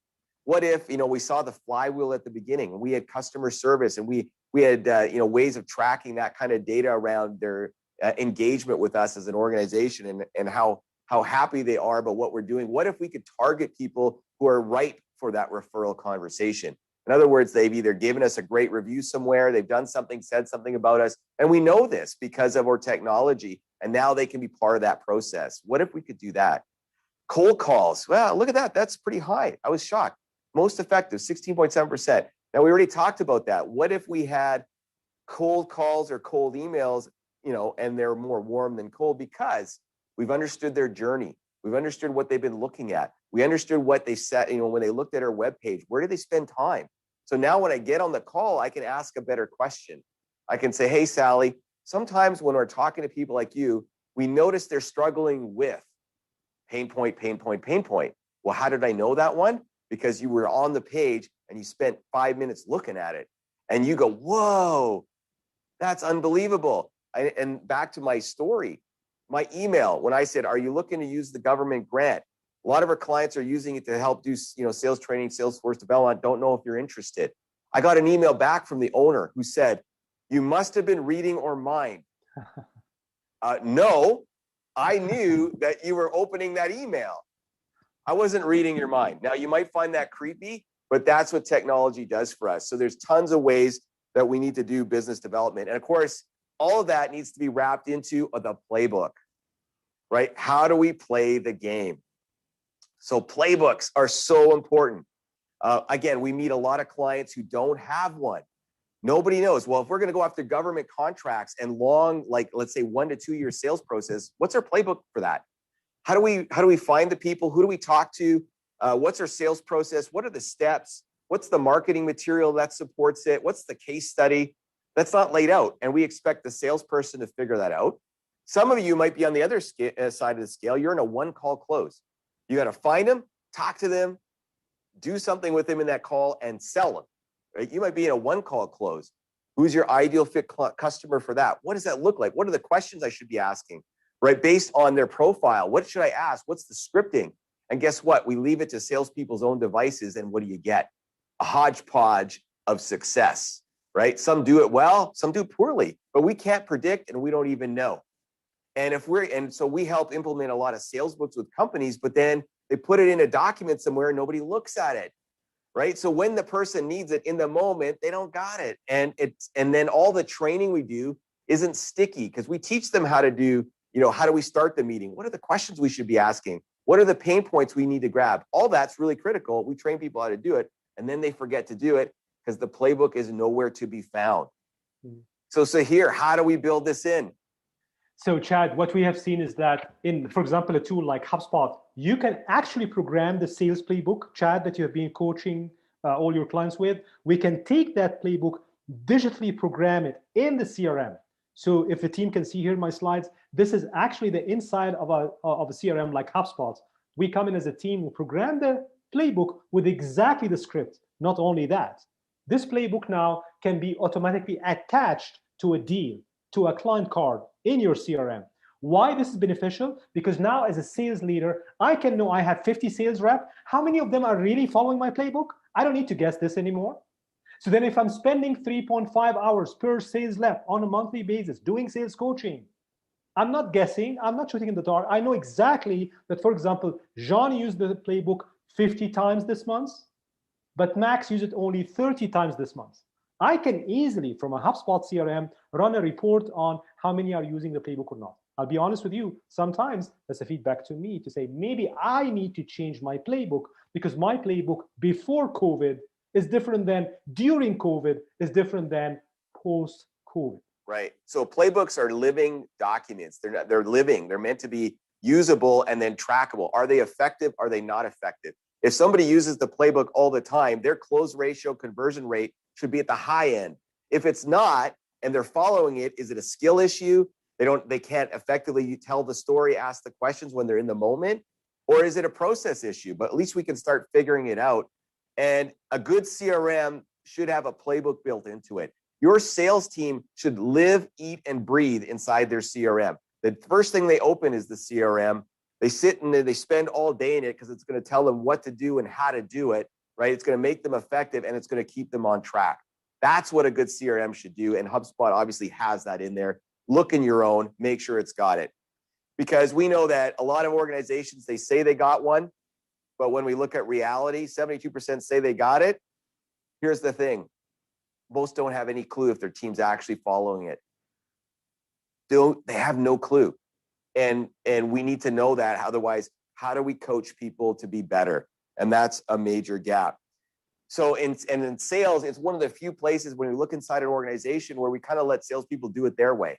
we saw the flywheel at the beginning and we had customer service and we had ways of tracking that kind of data around their engagement with us as an organization and how happy they are about what we're doing. What if we could target people who are ripe for that referral conversation? In other words, they've either given us a great review somewhere, they've done something, said something about us, and we know this because of our technology, and now they can be part of that process. What if we could do that? Cold calls. Well, look at that. That's pretty high. I was shocked. Most effective, 16.7%. Now, we already talked about that. What if we had cold calls or cold emails, and they're more warm than cold because we've understood their journey. We've understood what they've been looking at. We understood what they said, when they looked at our webpage, where do they spend time? So now when I get on the call, I can ask a better question. I can say, hey, Sally, sometimes when we're talking to people like you, we notice they're struggling with pain point. Well, how did I know that one? Because you were on the page and you spent 5 minutes looking at it and you go, whoa, that's unbelievable. And back to my story, my email, when I said, are you looking to use the government grant? A lot of our clients are using it to help do, sales training, Salesforce development. Don't know if you're interested. I got an email back from the owner who said, you must have been reading our mind. No, I knew that you were opening that email. I wasn't reading your mind. Now, you might find that creepy, but that's what technology does for us. So there's tons of ways that we need to do business development. And of course, all of that needs to be wrapped into the playbook, right? How do we play the game? So playbooks are so important. Again, we meet a lot of clients who don't have one. Nobody knows. Well, if we're going to go after government contracts and long, let's say 1 to 2 year sales process, what's our playbook for that? How do we find the people? Who do we talk to? What's our sales process? What are the steps? What's the marketing material that supports it? What's the case study? That's not laid out. And we expect the salesperson to figure that out. Some of you might be on the other side of the scale. You're in a one-call close. You got to find them, talk to them, do something with them in that call, and sell them. Right? You might be in a one-call close. Who's your ideal fit customer for that? What does that look like? What are the questions I should be asking? Right, based on their profile. What should I ask? What's the scripting? And guess what? We leave it to salespeople's own devices, and what do you get? A hodgepodge of success, right? Some do it well, some do poorly, but we can't predict, and we don't even know. And so we help implement a lot of sales books with companies, but then they put it in a document somewhere and nobody looks at it. Right. So when the person needs it in the moment, they don't got it. And then all the training we do isn't sticky because we teach them how to do, how do we start the meeting? What are the questions we should be asking? What are the pain points we need to grab? All that's really critical. We train people how to do it, and then they forget to do it because the playbook is nowhere to be found. So here, how do we build this in? So Chad, what we have seen is that in, for example, a tool like HubSpot, you can actually program the sales playbook, Chad, that you have been coaching all your clients with. We can take that playbook, digitally program it in the CRM. So if the team can see here in my slides, this is actually the inside of a CRM like HubSpot. We come in as a team, we program the playbook with exactly the script. Not only that, this playbook now can be automatically attached to a deal, to a client card in your CRM. Why this is beneficial? Because now as a sales leader, I can know I have 50 sales reps. How many of them are really following my playbook? I don't need to guess this anymore. So then if I'm spending 3.5 hours per sales rep on a monthly basis doing sales coaching, I'm not guessing, I'm not shooting in the dark. I know exactly that, for example, Jean used the playbook 50 times this month, but Max used it only 30 times this month. I can easily, from a HubSpot CRM, run a report on how many are using the playbook or not. I'll be honest with you, sometimes that's a feedback to me to say, maybe I need to change my playbook because my playbook before COVID is different than during COVID, is different than post-COVID. Right. So playbooks are living documents. They're living. They're meant to be usable and then trackable. Are they effective? Are they not effective? If somebody uses the playbook all the time, their close ratio, conversion rate should be at the high end. If it's not, and they're following it, is it a skill issue? They can't effectively tell the story, ask the questions when they're in the moment, or is it a process issue? But at least we can start figuring it out. And a good CRM should have a playbook built into it. Your sales team should live, eat, and breathe inside their CRM. The first thing they open is the CRM. They sit and they spend all day in it because it's going to tell them what to do and how to do it, right? It's going to make them effective and it's going to keep them on track. That's what a good CRM should do. And HubSpot obviously has that in there. Look in your own, make sure it's got it. Because we know that a lot of organizations, they say they got one, but when we look at reality, 72% say they got it. Here's the thing. Most don't have any clue if their team's actually following it. They have no clue. And we need to know that. Otherwise, how do we coach people to be better? And that's a major gap. So in sales, it's one of the few places when we look inside an organization where we kind of let salespeople do it their way.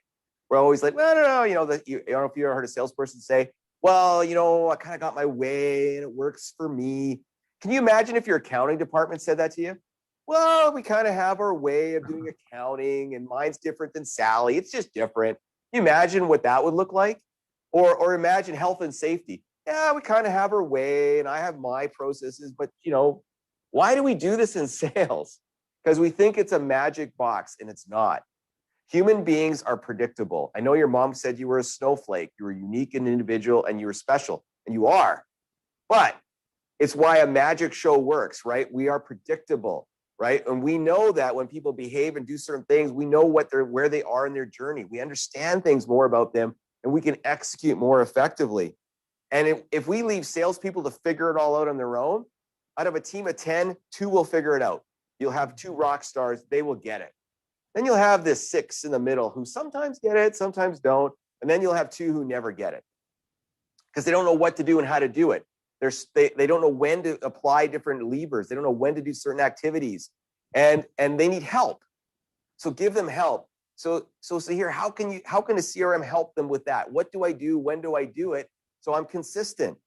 We're always like, well, no, I don't know if you ever heard a salesperson say, well, I kind of got my way and it works for me. Can you imagine if your accounting department said that to you? Well, we kind of have our way of doing accounting and mine's different than Sally. It's just different. Can you imagine what that would look like? Or imagine health and safety. Yeah, we kind of have our way and I have my processes, but why do we do this in sales? Because we think it's a magic box and it's not. Human beings are predictable. I know your mom said you were a snowflake. You were unique and individual and you were special, and you are. But it's why a magic show works, right? We are predictable, right? And we know that when people behave and do certain things, we know where they are in their journey. We understand things more about them and we can execute more effectively. And if we leave salespeople to figure it all out on their own, out of a team of 10, 2 will figure it out. You'll have 2 rock stars, they will get it. Then you'll have this 6 in the middle who sometimes get it, sometimes don't. And then you'll have 2 who never get it because they don't know what to do and how to do it. They don't know when to apply different levers. They don't know when to do certain activities and they need help. So give them help. So here, how can a CRM help them with that? What do I do? When do I do it? So I'm consistent.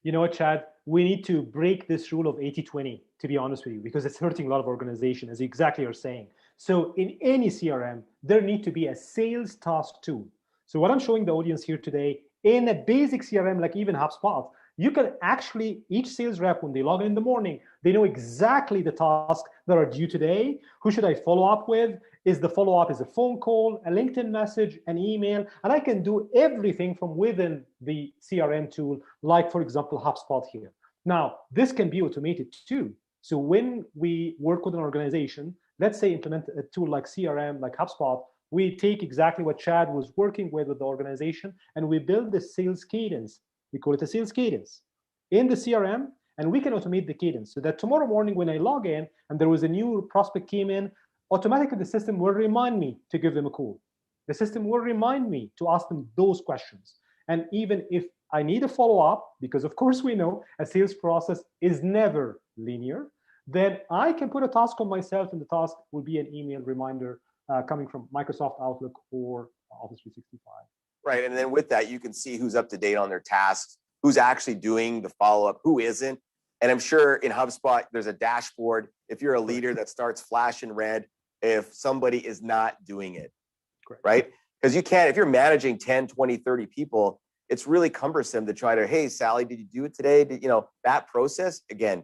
You know what, Chad? We need to break this rule of 80-20, to be honest with you, because it's hurting a lot of organizations, as you exactly are saying. So in any CRM, there need to be a sales task tool. So what I'm showing the audience here today, in a basic CRM, like even HubSpot, you can actually, each sales rep, when they log in the morning, they know exactly the tasks that are due today. Who should I follow up with? Is the follow-up is a phone call, a LinkedIn message, an email, and I can do everything from within the CRM tool, like, for example, HubSpot here. Now, this can be automated too. So when we work with an organization, let's say implement a tool like CRM, like HubSpot, we take exactly what Chad was working with the organization, and we build the sales cadence. We call it a sales cadence in the CRM, and we can automate the cadence so that tomorrow morning when I log in and there was a new prospect came in, automatically the system will remind me to give them a call. The system will remind me to ask them those questions. And even if I need a follow-up, because of course we know a sales process is never linear, then I can put a task on myself, and the task will be an email reminder coming from Microsoft Outlook or Office 365. Right. And then with that, you can see who's up to date on their tasks, who's actually doing the follow-up, who isn't. And I'm sure in HubSpot, there's a dashboard. If you're a leader that starts flashing red, if somebody is not doing it, Correct. Right? Because you can't, if you're managing 10, 20, 30 people, it's really cumbersome to try to, hey, Sally, did you do it today? That process, again,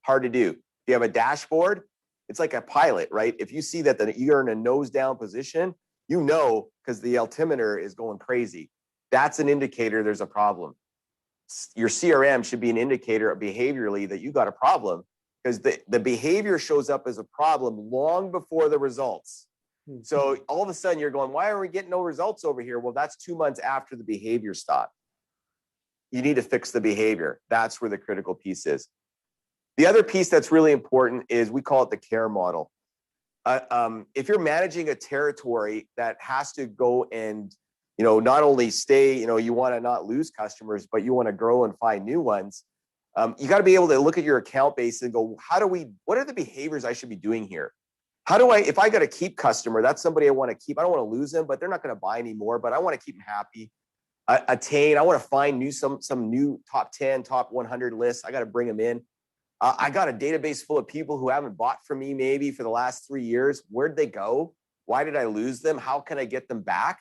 hard to do. If you have a dashboard, it's like a pilot, right? If you see that you're in a nose down position, because the altimeter is going crazy. That's an indicator there's a problem. Your CRM should be an indicator of behaviorally that you got a problem, because the behavior shows up as a problem long before the results. So all of a sudden you're going, why are we getting no results over here? Well, that's 2 months after the behavior stopped. You need to fix the behavior. That's where the critical piece is. The other piece that's really important is we call it the care model. If you're managing a territory that has to go and, not only stay, you want to not lose customers, but you want to grow and find new ones. You got to be able to look at your account base and go, what are the behaviors I should be doing here? If I got to keep customer, that's somebody I want to keep. I don't want to lose them, but they're not going to buy anymore, but I want to keep them happy. I want to find some new top 10, top 100 lists. I got to bring them in. I got a database full of people who haven't bought from me maybe for the last 3 years. Where'd they go? Why did I lose them? How can I get them back?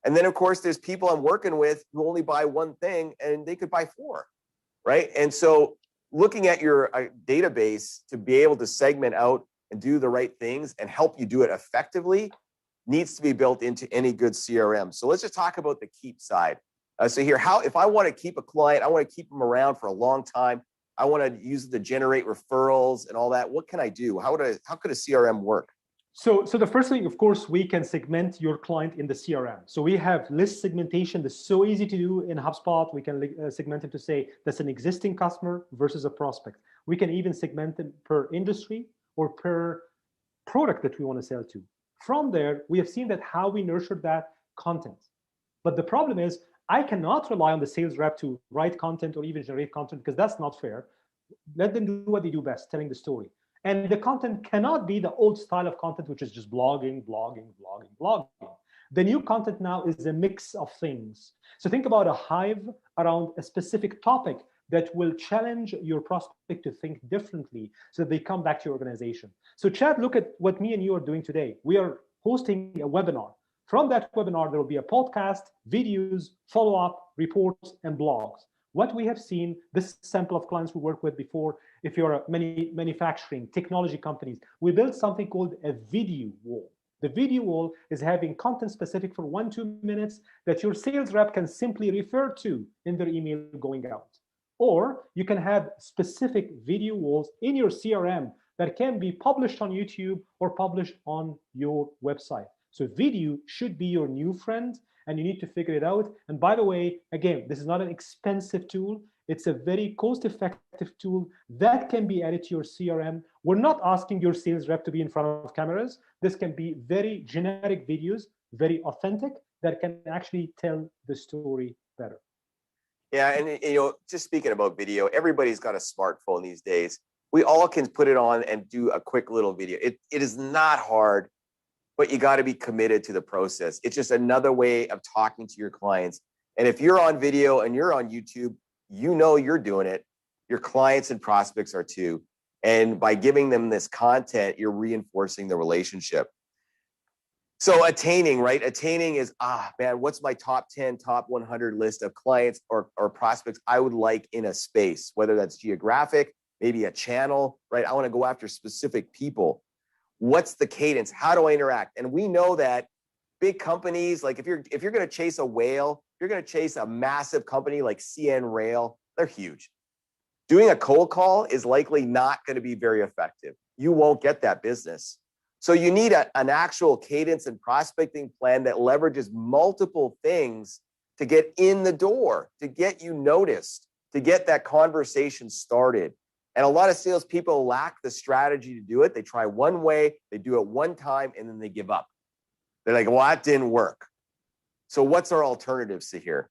And then, of course, there's people I'm working with who only buy one thing and they could buy 4, right? And so looking at your database to be able to segment out and do the right things and help you do it effectively needs to be built into any good CRM. So let's just talk about the keep side. So here, if I want to keep a client, I want to keep them around for a long time. I want to use it to generate referrals and all that. What can I do? How could a CRM work? So the first thing, of course, we can segment your client in the CRM. So we have list segmentation that's so easy to do in HubSpot. We can segment it to say that's an existing customer versus a prospect. We can even segment them per industry or per product that we want to sell to. From there, we have seen that how we nurture that content. But the problem is, I cannot rely on the sales rep to write content or even generate content, because that's not fair. Let them do what they do best, telling the story. And the content cannot be the old style of content, which is just blogging. The new content now is a mix of things. So think about a hive around a specific topic that will challenge your prospect to think differently so that they come back to your organization. So Chad, look at what me and you are doing today. We are hosting a webinar. From that webinar, there will be a podcast, videos, follow-up, reports, and blogs. What we have seen, this sample of clients we worked with before, if you're a manufacturing, technology companies, we built something called a video wall. The video wall is having content specific for 1-2 minutes that your sales rep can simply refer to in their email going out. Or you can have specific video walls in your CRM that can be published on YouTube or published on your website. So video should be your new friend, and you need to figure it out. And by the way, again, this is not an expensive tool. It's a very cost-effective tool that can be added to your CRM. We're not asking your sales rep to be in front of cameras. This can be very generic videos, very authentic, that can actually tell the story better. Yeah, and just speaking about video, everybody's got a smartphone these days. We all can put it on and do a quick little video. It is not hard, but you got to be committed to the process. It's just another way of talking to your clients. And if you're on video and you're on YouTube, you're doing it. Your clients and prospects are too. And by giving them this content, you're reinforcing the relationship. So attaining, right? Attaining is, what's my top 10, top 100 list of clients or prospects I would like in a space, whether that's geographic, maybe a channel, right? I want to go after specific people. What's the cadence? How do I interact? And we know that big companies, like if you're going to chase a whale, you're going to chase a massive company like CN Rail, they're huge. Doing a cold call is likely not going to be very effective. You won't get that business. So you need an actual cadence and prospecting plan that leverages multiple things to get in the door, to get you noticed, to get that conversation started. And a lot of salespeople lack the strategy to do it. They try one way, they do it one time, and then they give up. They're like, well, that didn't work. So what's our alternatives to here?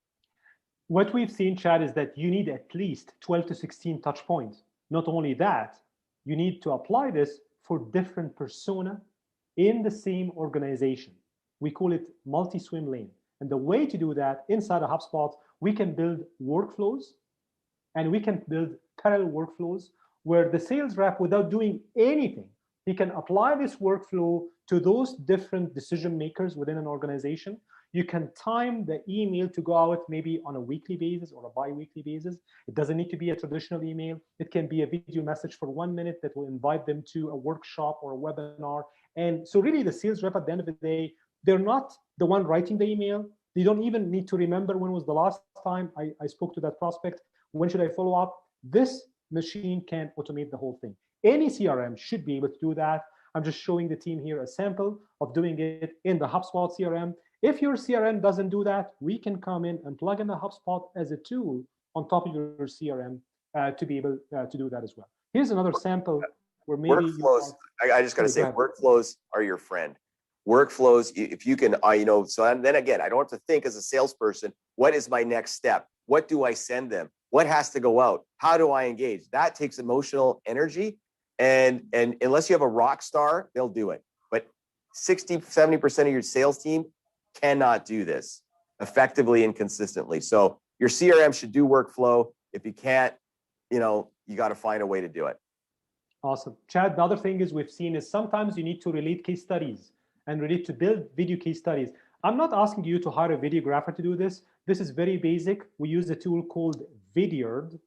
What we've seen, Chad, is that you need at least 12 to 16 touch points. Not only that, you need to apply this for different persona in the same organization. We call it MultiSwim Lane. And the way to do that inside of HubSpot, we can build workflows and we can build parallel workflows where the sales rep, without doing anything, he can apply this workflow to those different decision makers within an organization. You can time the email to go out maybe on a weekly basis or a bi-weekly basis. It doesn't need to be a traditional email. It can be a video message for 1 minute that will invite them to a workshop or a webinar. And so really the sales rep at the end of the day, they're not the one writing the email. They don't even need to remember when was the last time I spoke to that prospect. When should I follow up? This machine can automate the whole thing. Any CRM should be able to do that. I'm just showing the team here a sample of doing it in the HubSpot CRM. If your CRM doesn't do that, we can come in and plug in the HubSpot as a tool on top of your CRM to be able to do that as well. Here's another sample where maybe workflows. I just got to say, workflows are your friend. Workflows, if you can, so then again, I don't have to think as a salesperson, what is my next step? What do I send them? What has to go out? How do I engage? That takes emotional energy. And unless you have a rock star, they'll do it. But 60, 70% of your sales team cannot do this effectively and consistently. So your CRM should do workflow. If you can't, you got to find a way to do it. Awesome. Chad, the other thing is we've seen is sometimes you need to relate case studies and relate to build video case studies. I'm not asking you to hire a videographer to do this. This is very basic. We use a tool called Vidyard.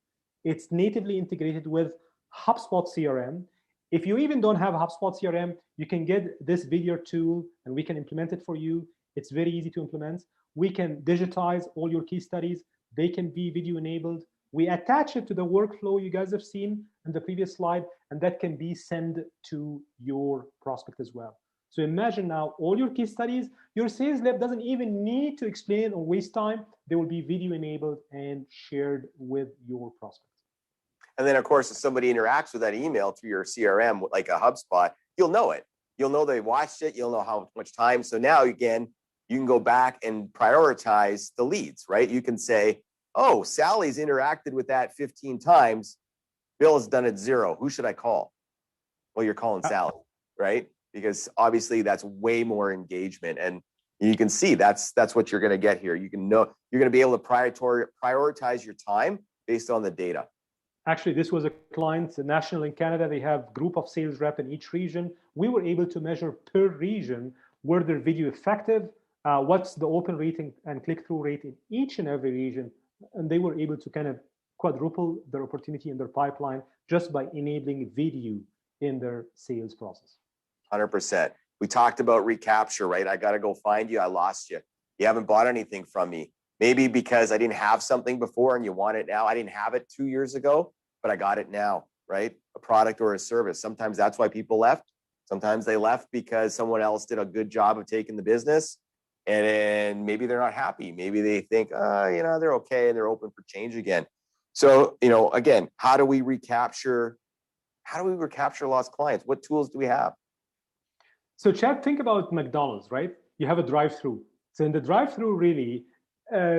It's natively integrated with HubSpot CRM. If you even don't have HubSpot CRM, you can get this Vidyard tool and we can implement it for you. It's very easy to implement. We can digitize all your case studies. They can be video enabled. We attach it to the workflow you guys have seen in the previous slide, and that can be sent to your prospect as well. So imagine now all your case studies, your sales rep doesn't even need to explain or waste time. They will be video enabled and shared with your prospects. And then of course, if somebody interacts with that email through your CRM, like a HubSpot, you'll know it. You'll know they watched it. You'll know how much time. So now again, you can go back and prioritize the leads, right? You can say, oh, Sally's interacted with that 15 times. Bill has done it 0. Who should I call? Well, you're calling Sally, right? Because obviously that's way more engagement. And you can see that's what you're going to get here. You can know you're going to be able to prioritize your time based on the data. Actually, this was a client, national in Canada. They have group of sales rep in each region. We were able to measure per region were their video effective, what's the open rate and click-through rate in each and every region. And they were able to kind of quadruple their opportunity in their pipeline just by enabling video in their sales process. 100%. We talked about recapture, right? I got to go find you. I lost you. You haven't bought anything from me. Maybe because I didn't have something before and you want it now. I didn't have it 2 years ago, but I got it now, right? A product or a service. Sometimes that's why people left. Sometimes they left because someone else did a good job of taking the business. And then maybe they're not happy. Maybe they think, they're okay and they're open for change again. So, again, how do we recapture lost clients? What tools do we have? So Chad, think about McDonald's, right? You have a drive-through. So in the drive-through, really,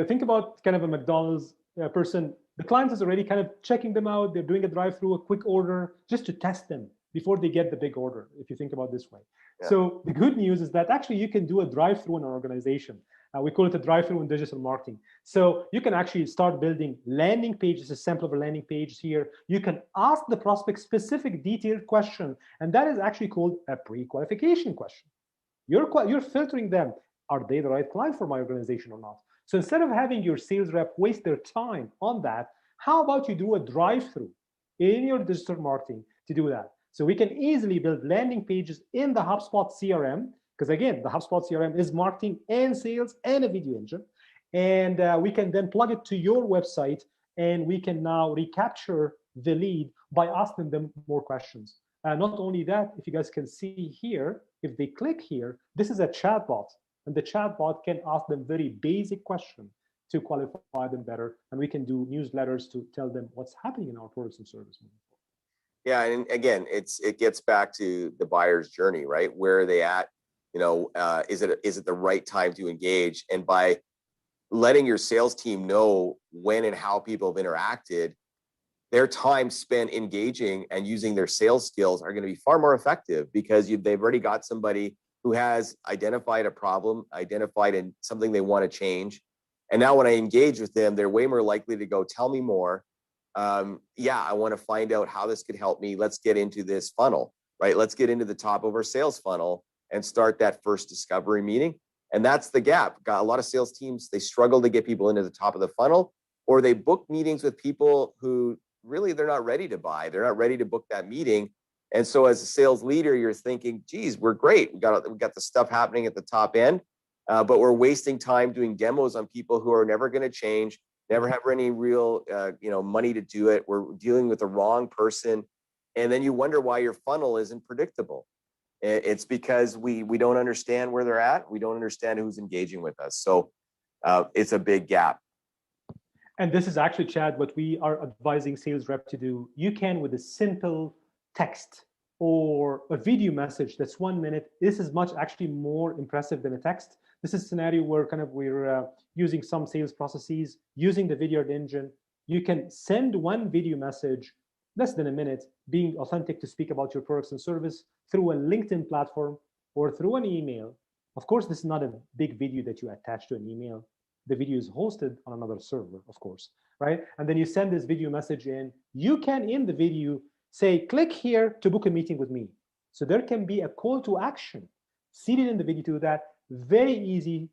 think about kind of a McDonald's person. The client is already kind of checking them out. They're doing a drive-through, a quick order, just to test them before they get the big order, if you think about it this way. Yeah. So the good news is that actually you can do a drive-through in an organization. We call it a drive-through in digital marketing. So you can actually start building landing pages, a sample of a landing page here. You can ask the prospect specific detailed question, and that is actually called a pre-qualification question. You're filtering them. Are they the right client for my organization or not? So instead of having your sales rep waste their time on that, how about you do a drive-through in your digital marketing to do that? So we can easily build landing pages in the HubSpot CRM, because again, the HubSpot CRM is marketing and sales and a video engine. And we can then plug it to your website, and we can now recapture the lead by asking them more questions. Not only that, if you guys can see here, if they click here, this is a chatbot, and the chatbot can ask them very basic question to qualify them better, and we can do newsletters to tell them what's happening in our products and services. Yeah, and again, it gets back to the buyer's journey, right? Where are they at? Is it the right time to engage? And by letting your sales team know when and how people have interacted, their time spent engaging and using their sales skills are going to be far more effective, because they've already got somebody who has identified a problem, identified in something they want to change. And now when I engage with them, they're way more likely to go, tell me more. I want to find out how this could help me. Let's get into this funnel, right? Let's get into the top of our sales funnel and start that first discovery meeting. And that's the gap. Got a lot of sales teams, they struggle to get people into the top of the funnel, or they book meetings with people who really they're not ready to buy. They're not ready to book that meeting. And so as a sales leader, you're thinking, geez, we're great. We got the stuff happening at the top end, but we're wasting time doing demos on people who are never going to change, never have any real money to do it. We're dealing with the wrong person. And then you wonder why your funnel isn't predictable. It's because we don't understand where they're at. We don't understand who's engaging with us. So it's a big gap. And this is actually, Chad, what we are advising sales rep to do. You can, with a simple text or a video message that's 1 minute, this is much actually more impressive than a text. This is a scenario where we're using some sales processes, using the video engine. You can send one video message, less than a minute, being authentic to speak about your products and service through a LinkedIn platform or through an email. Of course, this is not a big video that you attach to an email. The video is hosted on another server, of course, right? And then you send this video message in. You can, in the video, say, click here to book a meeting with me. So there can be a call to action seated in the video to do that. Very easy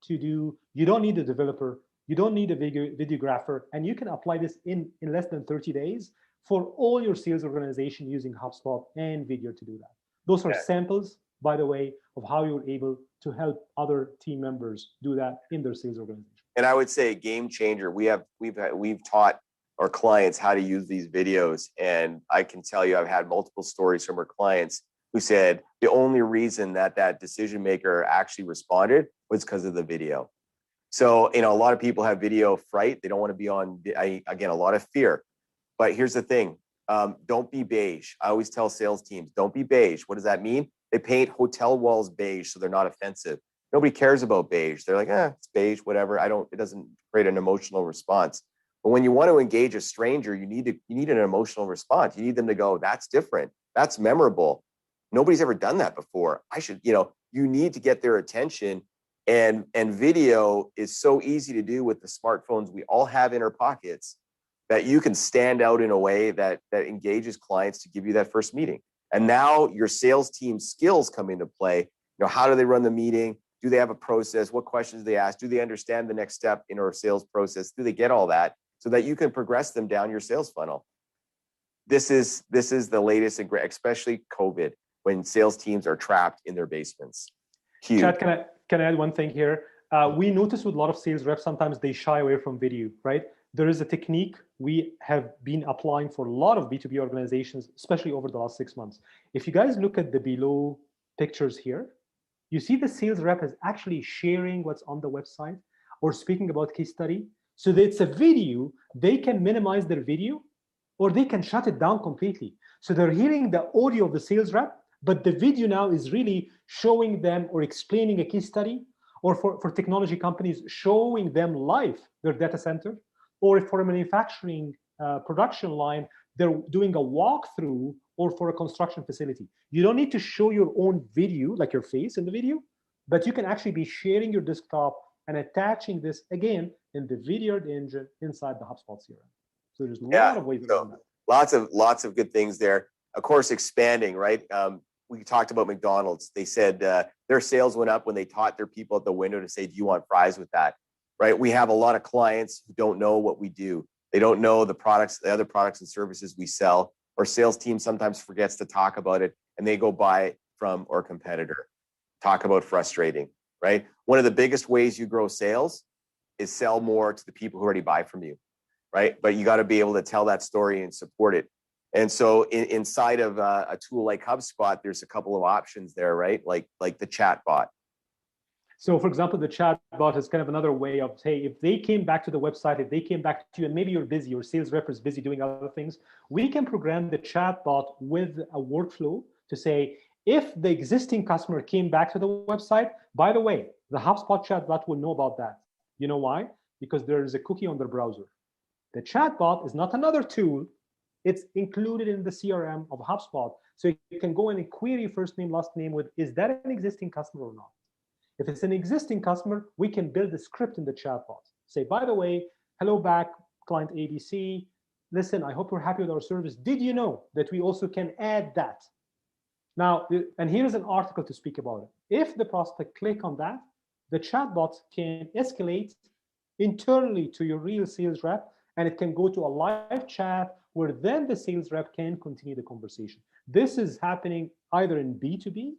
to do. You don't need a developer. You don't need a videographer. And you can apply this in less than 30 days for all your sales organization using HubSpot and video to do that. Those are samples, by the way, of how you're able to help other team members do that in their sales organization. And I would say a game changer. We've taught our clients how to use these videos, and I can tell you I've had multiple stories from our clients who said the only reason that decision maker actually responded was because of the video. So a lot of people have video fright. They don't want to be on. Again, a lot of fear. But here's the thing: don't be beige. I always tell sales teams, don't be beige. What does that mean? They paint hotel walls beige so they're not offensive. Nobody cares about beige. They're like, it's beige, whatever. It doesn't create an emotional response. But when you want to engage a stranger, you need an emotional response. You need them to go, that's different. That's memorable. Nobody's ever done that before. You need to get their attention. And video is so easy to do with the smartphones we all have in our pockets that you can stand out in a way that engages clients to give you that first meeting. And now your sales team skills come into play. How do they run the meeting? Do they have a process? What questions do they ask? Do they understand the next step in our sales process? Do they get all that so that you can progress them down your sales funnel? This is the latest, especially COVID, when sales teams are trapped in their basements. Huge. Chad, can I add one thing here? We notice with a lot of sales reps, sometimes they shy away from video, right? There is a technique we have been applying for a lot of B2B organizations, especially over the last 6 months. If you guys look at the below pictures here, you see the sales rep is actually sharing what's on the website or speaking about case study. So that it's a video, they can minimize their video or they can shut it down completely. So they're hearing the audio of the sales rep, but the video now is really showing them or explaining a case study, or for technology companies, showing them live their data center, or if for a manufacturing production line, they're doing a walkthrough, or for a construction facility. You don't need to show your own video, like your face in the video, but you can actually be sharing your desktop and attaching this again in the video engine inside the HubSpot CRM. So there's a lot of ways around that. Lots of good things there. Of course, expanding, right? We talked about McDonald's. They said their sales went up when they taught their people at the window to say, do you want fries with that? Right? We have a lot of clients who don't know what we do. They don't know the other products and services we sell. Our sales team sometimes forgets to talk about it, and they go buy from our competitor. Talk about frustrating, right? One of the biggest ways you grow sales is sell more to the people who already buy from you, right? But you got to be able to tell that story and support it. And so inside of a tool like HubSpot, there's a couple of options there, right? Like the chatbot. So for example, the chatbot is kind of another way of, hey, if they came back to the website, if they came back to you, and maybe you're busy, your sales rep is busy doing other things, we can program the chatbot with a workflow to say, if the existing customer came back to the website, by the way, the HubSpot chatbot will know about that. You know why? Because there is a cookie on their browser. The chatbot is not another tool. It's included in the CRM of HubSpot. So you can go in and query first name, last name with, is that an existing customer or not? If it's an existing customer, we can build a script in the chatbot. Say, by the way, hello back, client ABC. Listen, I hope you're happy with our service. Did you know that we also can add that? Now, and here's an article to speak about it. If the prospect click on that, the chatbot can escalate internally to your real sales rep, and it can go to a live chat where then the sales rep can continue the conversation. This is happening either in B2B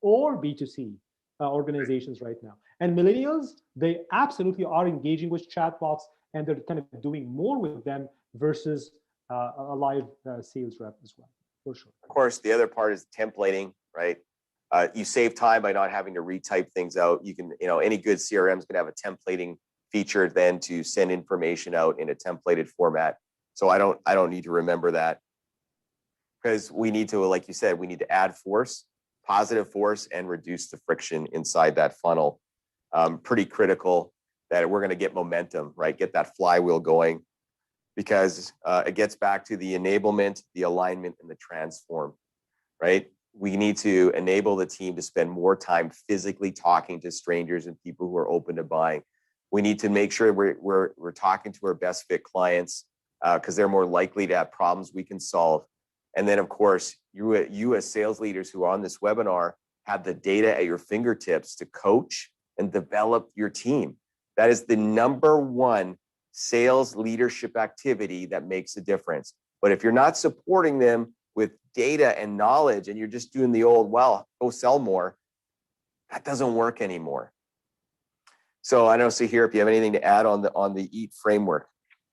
or B2C organizations right now. And millennials, they absolutely are engaging with chatbots, and they're kind of doing more with them versus a live sales rep as well, for sure. Of course, the other part is templating, right? You save time by not having to retype things out. You can, any good CRM is going to have a templating feature then to send information out in a templated format. So I don't need to remember that, because we need to, like you said, we need to add force, positive force, and reduce the friction inside that funnel. Pretty critical that we're going to get momentum, right? Get that flywheel going, because it gets back to the enablement, the alignment, and the transform, right? We need to enable the team to spend more time physically talking to strangers and people who are open to buying. We need to make sure we're talking to our best fit clients, because they're more likely to have problems we can solve. And then, of course, you as sales leaders who are on this webinar have the data at your fingertips to coach and develop your team. That is the number one sales leadership activity that makes a difference. But if you're not supporting them with data and knowledge, and you're just doing the old, well, go sell more, that doesn't work anymore. So I don't see here if you have anything to add on the EAT framework.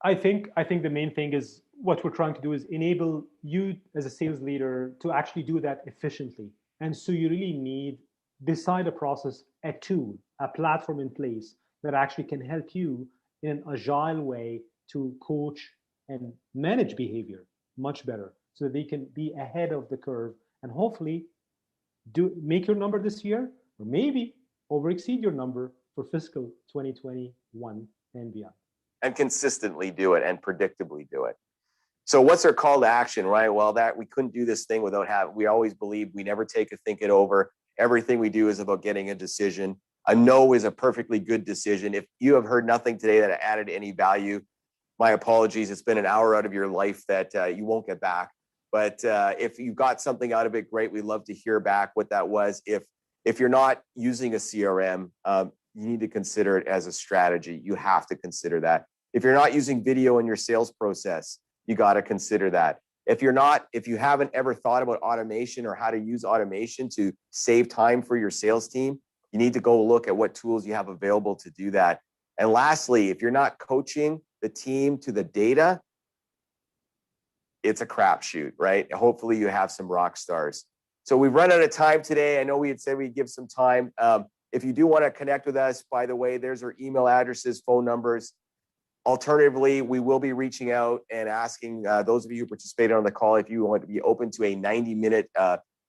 I think the main thing is what we're trying to do is enable you as a sales leader to actually do that efficiently. And so you really need, beside a process, a tool, a platform in place that actually can help you in an agile way to coach and manage behavior much better, so that they can be ahead of the curve and hopefully make your number this year, or maybe over exceed your number for fiscal 2021 and beyond. And consistently do it and predictably do it. So what's our call to action, right? Well, that we couldn't do this thing without we always believe we never take a think it over. Everything we do is about getting a decision. A no is a perfectly good decision. If you have heard nothing today that added any value, my apologies. It's been an hour out of your life that you won't get back. But if you got something out of it, great. We'd love to hear back what that was. If you're not using a CRM, you need to consider it as a strategy. You have to consider that. If you're not using video in your sales process, you got to consider that. If you haven't ever thought about automation or how to use automation to save time for your sales team, you need to go look at what tools you have available to do that. And lastly, if you're not coaching the team to the data, it's a crapshoot, right? Hopefully you have some rock stars. So we've run out of time today. I know we had said we'd give some time. If you do want to connect with us, by the way, there's our email addresses, phone numbers. Alternatively, we will be reaching out and asking those of you who participated on the call if you want to be open to a 90-minute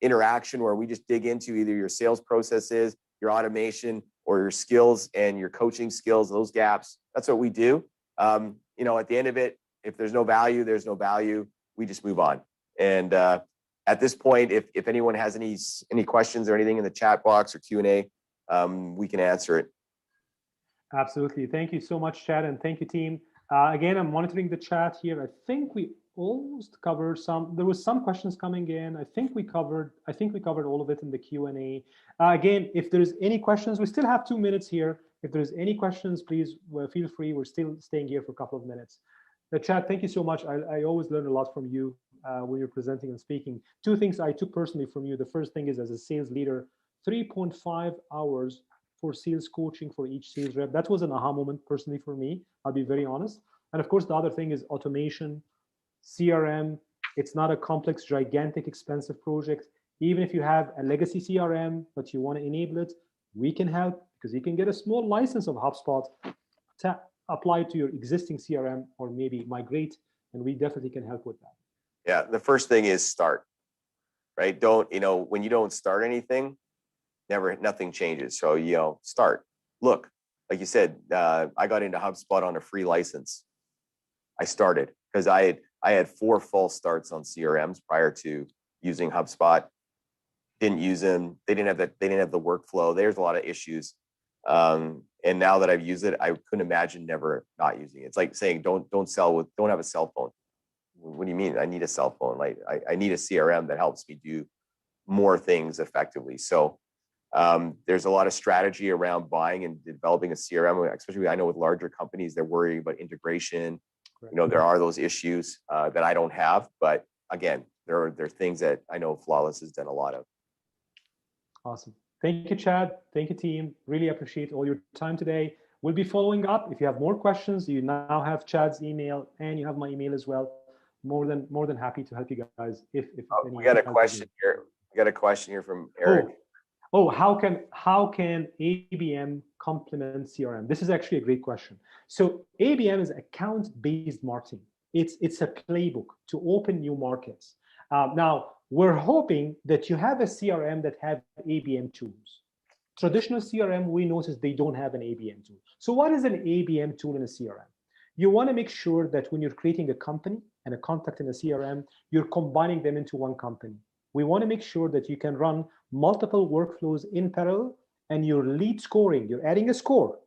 interaction where we just dig into either your sales processes, your automation, or your skills and your coaching skills, those gaps. That's what we do. At the end of it, if there's no value, there's no value. We just move on. And at this point, if anyone has any questions or anything in the chat box or Q&A, we can answer it. Absolutely. Thank you so much, Chad, and thank you, team. Again, I'm monitoring the chat here. I think we almost covered some. There was some questions coming in. I think we covered all of it in the Q&A. Again, if there's any questions, we still have 2 minutes here. If there's any questions, please feel free. We're still staying here for a couple of minutes. Chad, thank you so much. I always learn a lot from you when you're presenting and speaking. 2 things I took personally from you. The first thing is, as a sales leader, 3.5 hours for sales coaching for each sales rep. That was an aha moment personally for me. I'll be very honest. And of course, the other thing is automation, CRM. It's not a complex, gigantic, expensive project. Even if you have a legacy CRM, but you want to enable it, we can help, because you can get a small license of HubSpot to apply to your existing CRM or maybe migrate, and we definitely can help with that. Yeah, the first thing is start, right? Don't, when you don't start anything, nothing changes. So, start. Look, like you said, I got into HubSpot on a free license. I started because I had 4 false starts on CRMs prior to using HubSpot. Didn't use them. They didn't have the workflow. There's a lot of issues. And now that I've used it, I couldn't imagine never not using it. It's like saying don't have a cell phone. What do you mean? I need a cell phone. Like I need a CRM that helps me do more things effectively. So there's a lot of strategy around buying and developing a CRM, especially I know with larger companies, they're worried about integration. There are those issues that I don't have, but again, there are things that I know Flawless has done a lot of. Awesome. Thank you, Chad. Thank you, team. Really appreciate all your time today. We'll be following up. If you have more questions, you now have Chad's email and you have my email as well. More than happy to help you guys. If we got a question here. We got a question here from Eric. How can ABM complement CRM? This is actually a great question. So ABM is account-based marketing. It's a playbook to open new markets. Now, we're hoping that you have a CRM that have ABM tools. Traditional CRM, we notice they don't have an ABM tool. So what is an ABM tool in a CRM? You want to make sure that when you're creating a company and a contact in a CRM, you're combining them into one company. We want to make sure that you can run multiple workflows in parallel, and your lead scoring, you're adding a score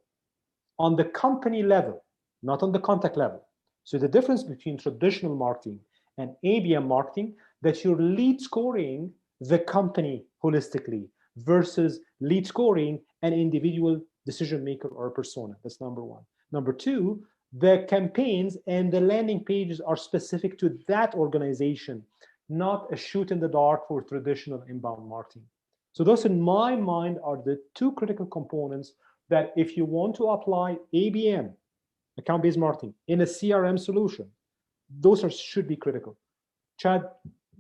on the company level, not on the contact level. So the difference between traditional marketing and ABM marketing, that you're lead scoring the company holistically versus lead scoring an individual decision maker or a persona. That's number one. Number two, the campaigns and the landing pages are specific to that organization, not a shoot in the dark for traditional inbound marketing. So those, in my mind, are the 2 critical components that if you want to apply ABM, account-based marketing, in a CRM solution, those should be critical. Chad,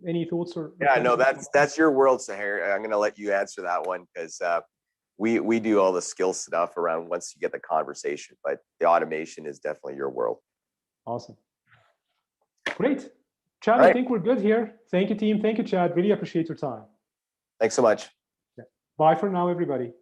any thoughts? Yeah, no, that's your world, Sahir. I'm going to let you answer that one, because we do all the skill stuff around once you get the conversation, but the automation is definitely your world. Awesome. Great. Chad, right. I think we're good here. Thank you, team. Thank you, Chad. Really appreciate your time. Thanks so much. Yeah. Bye for now, everybody.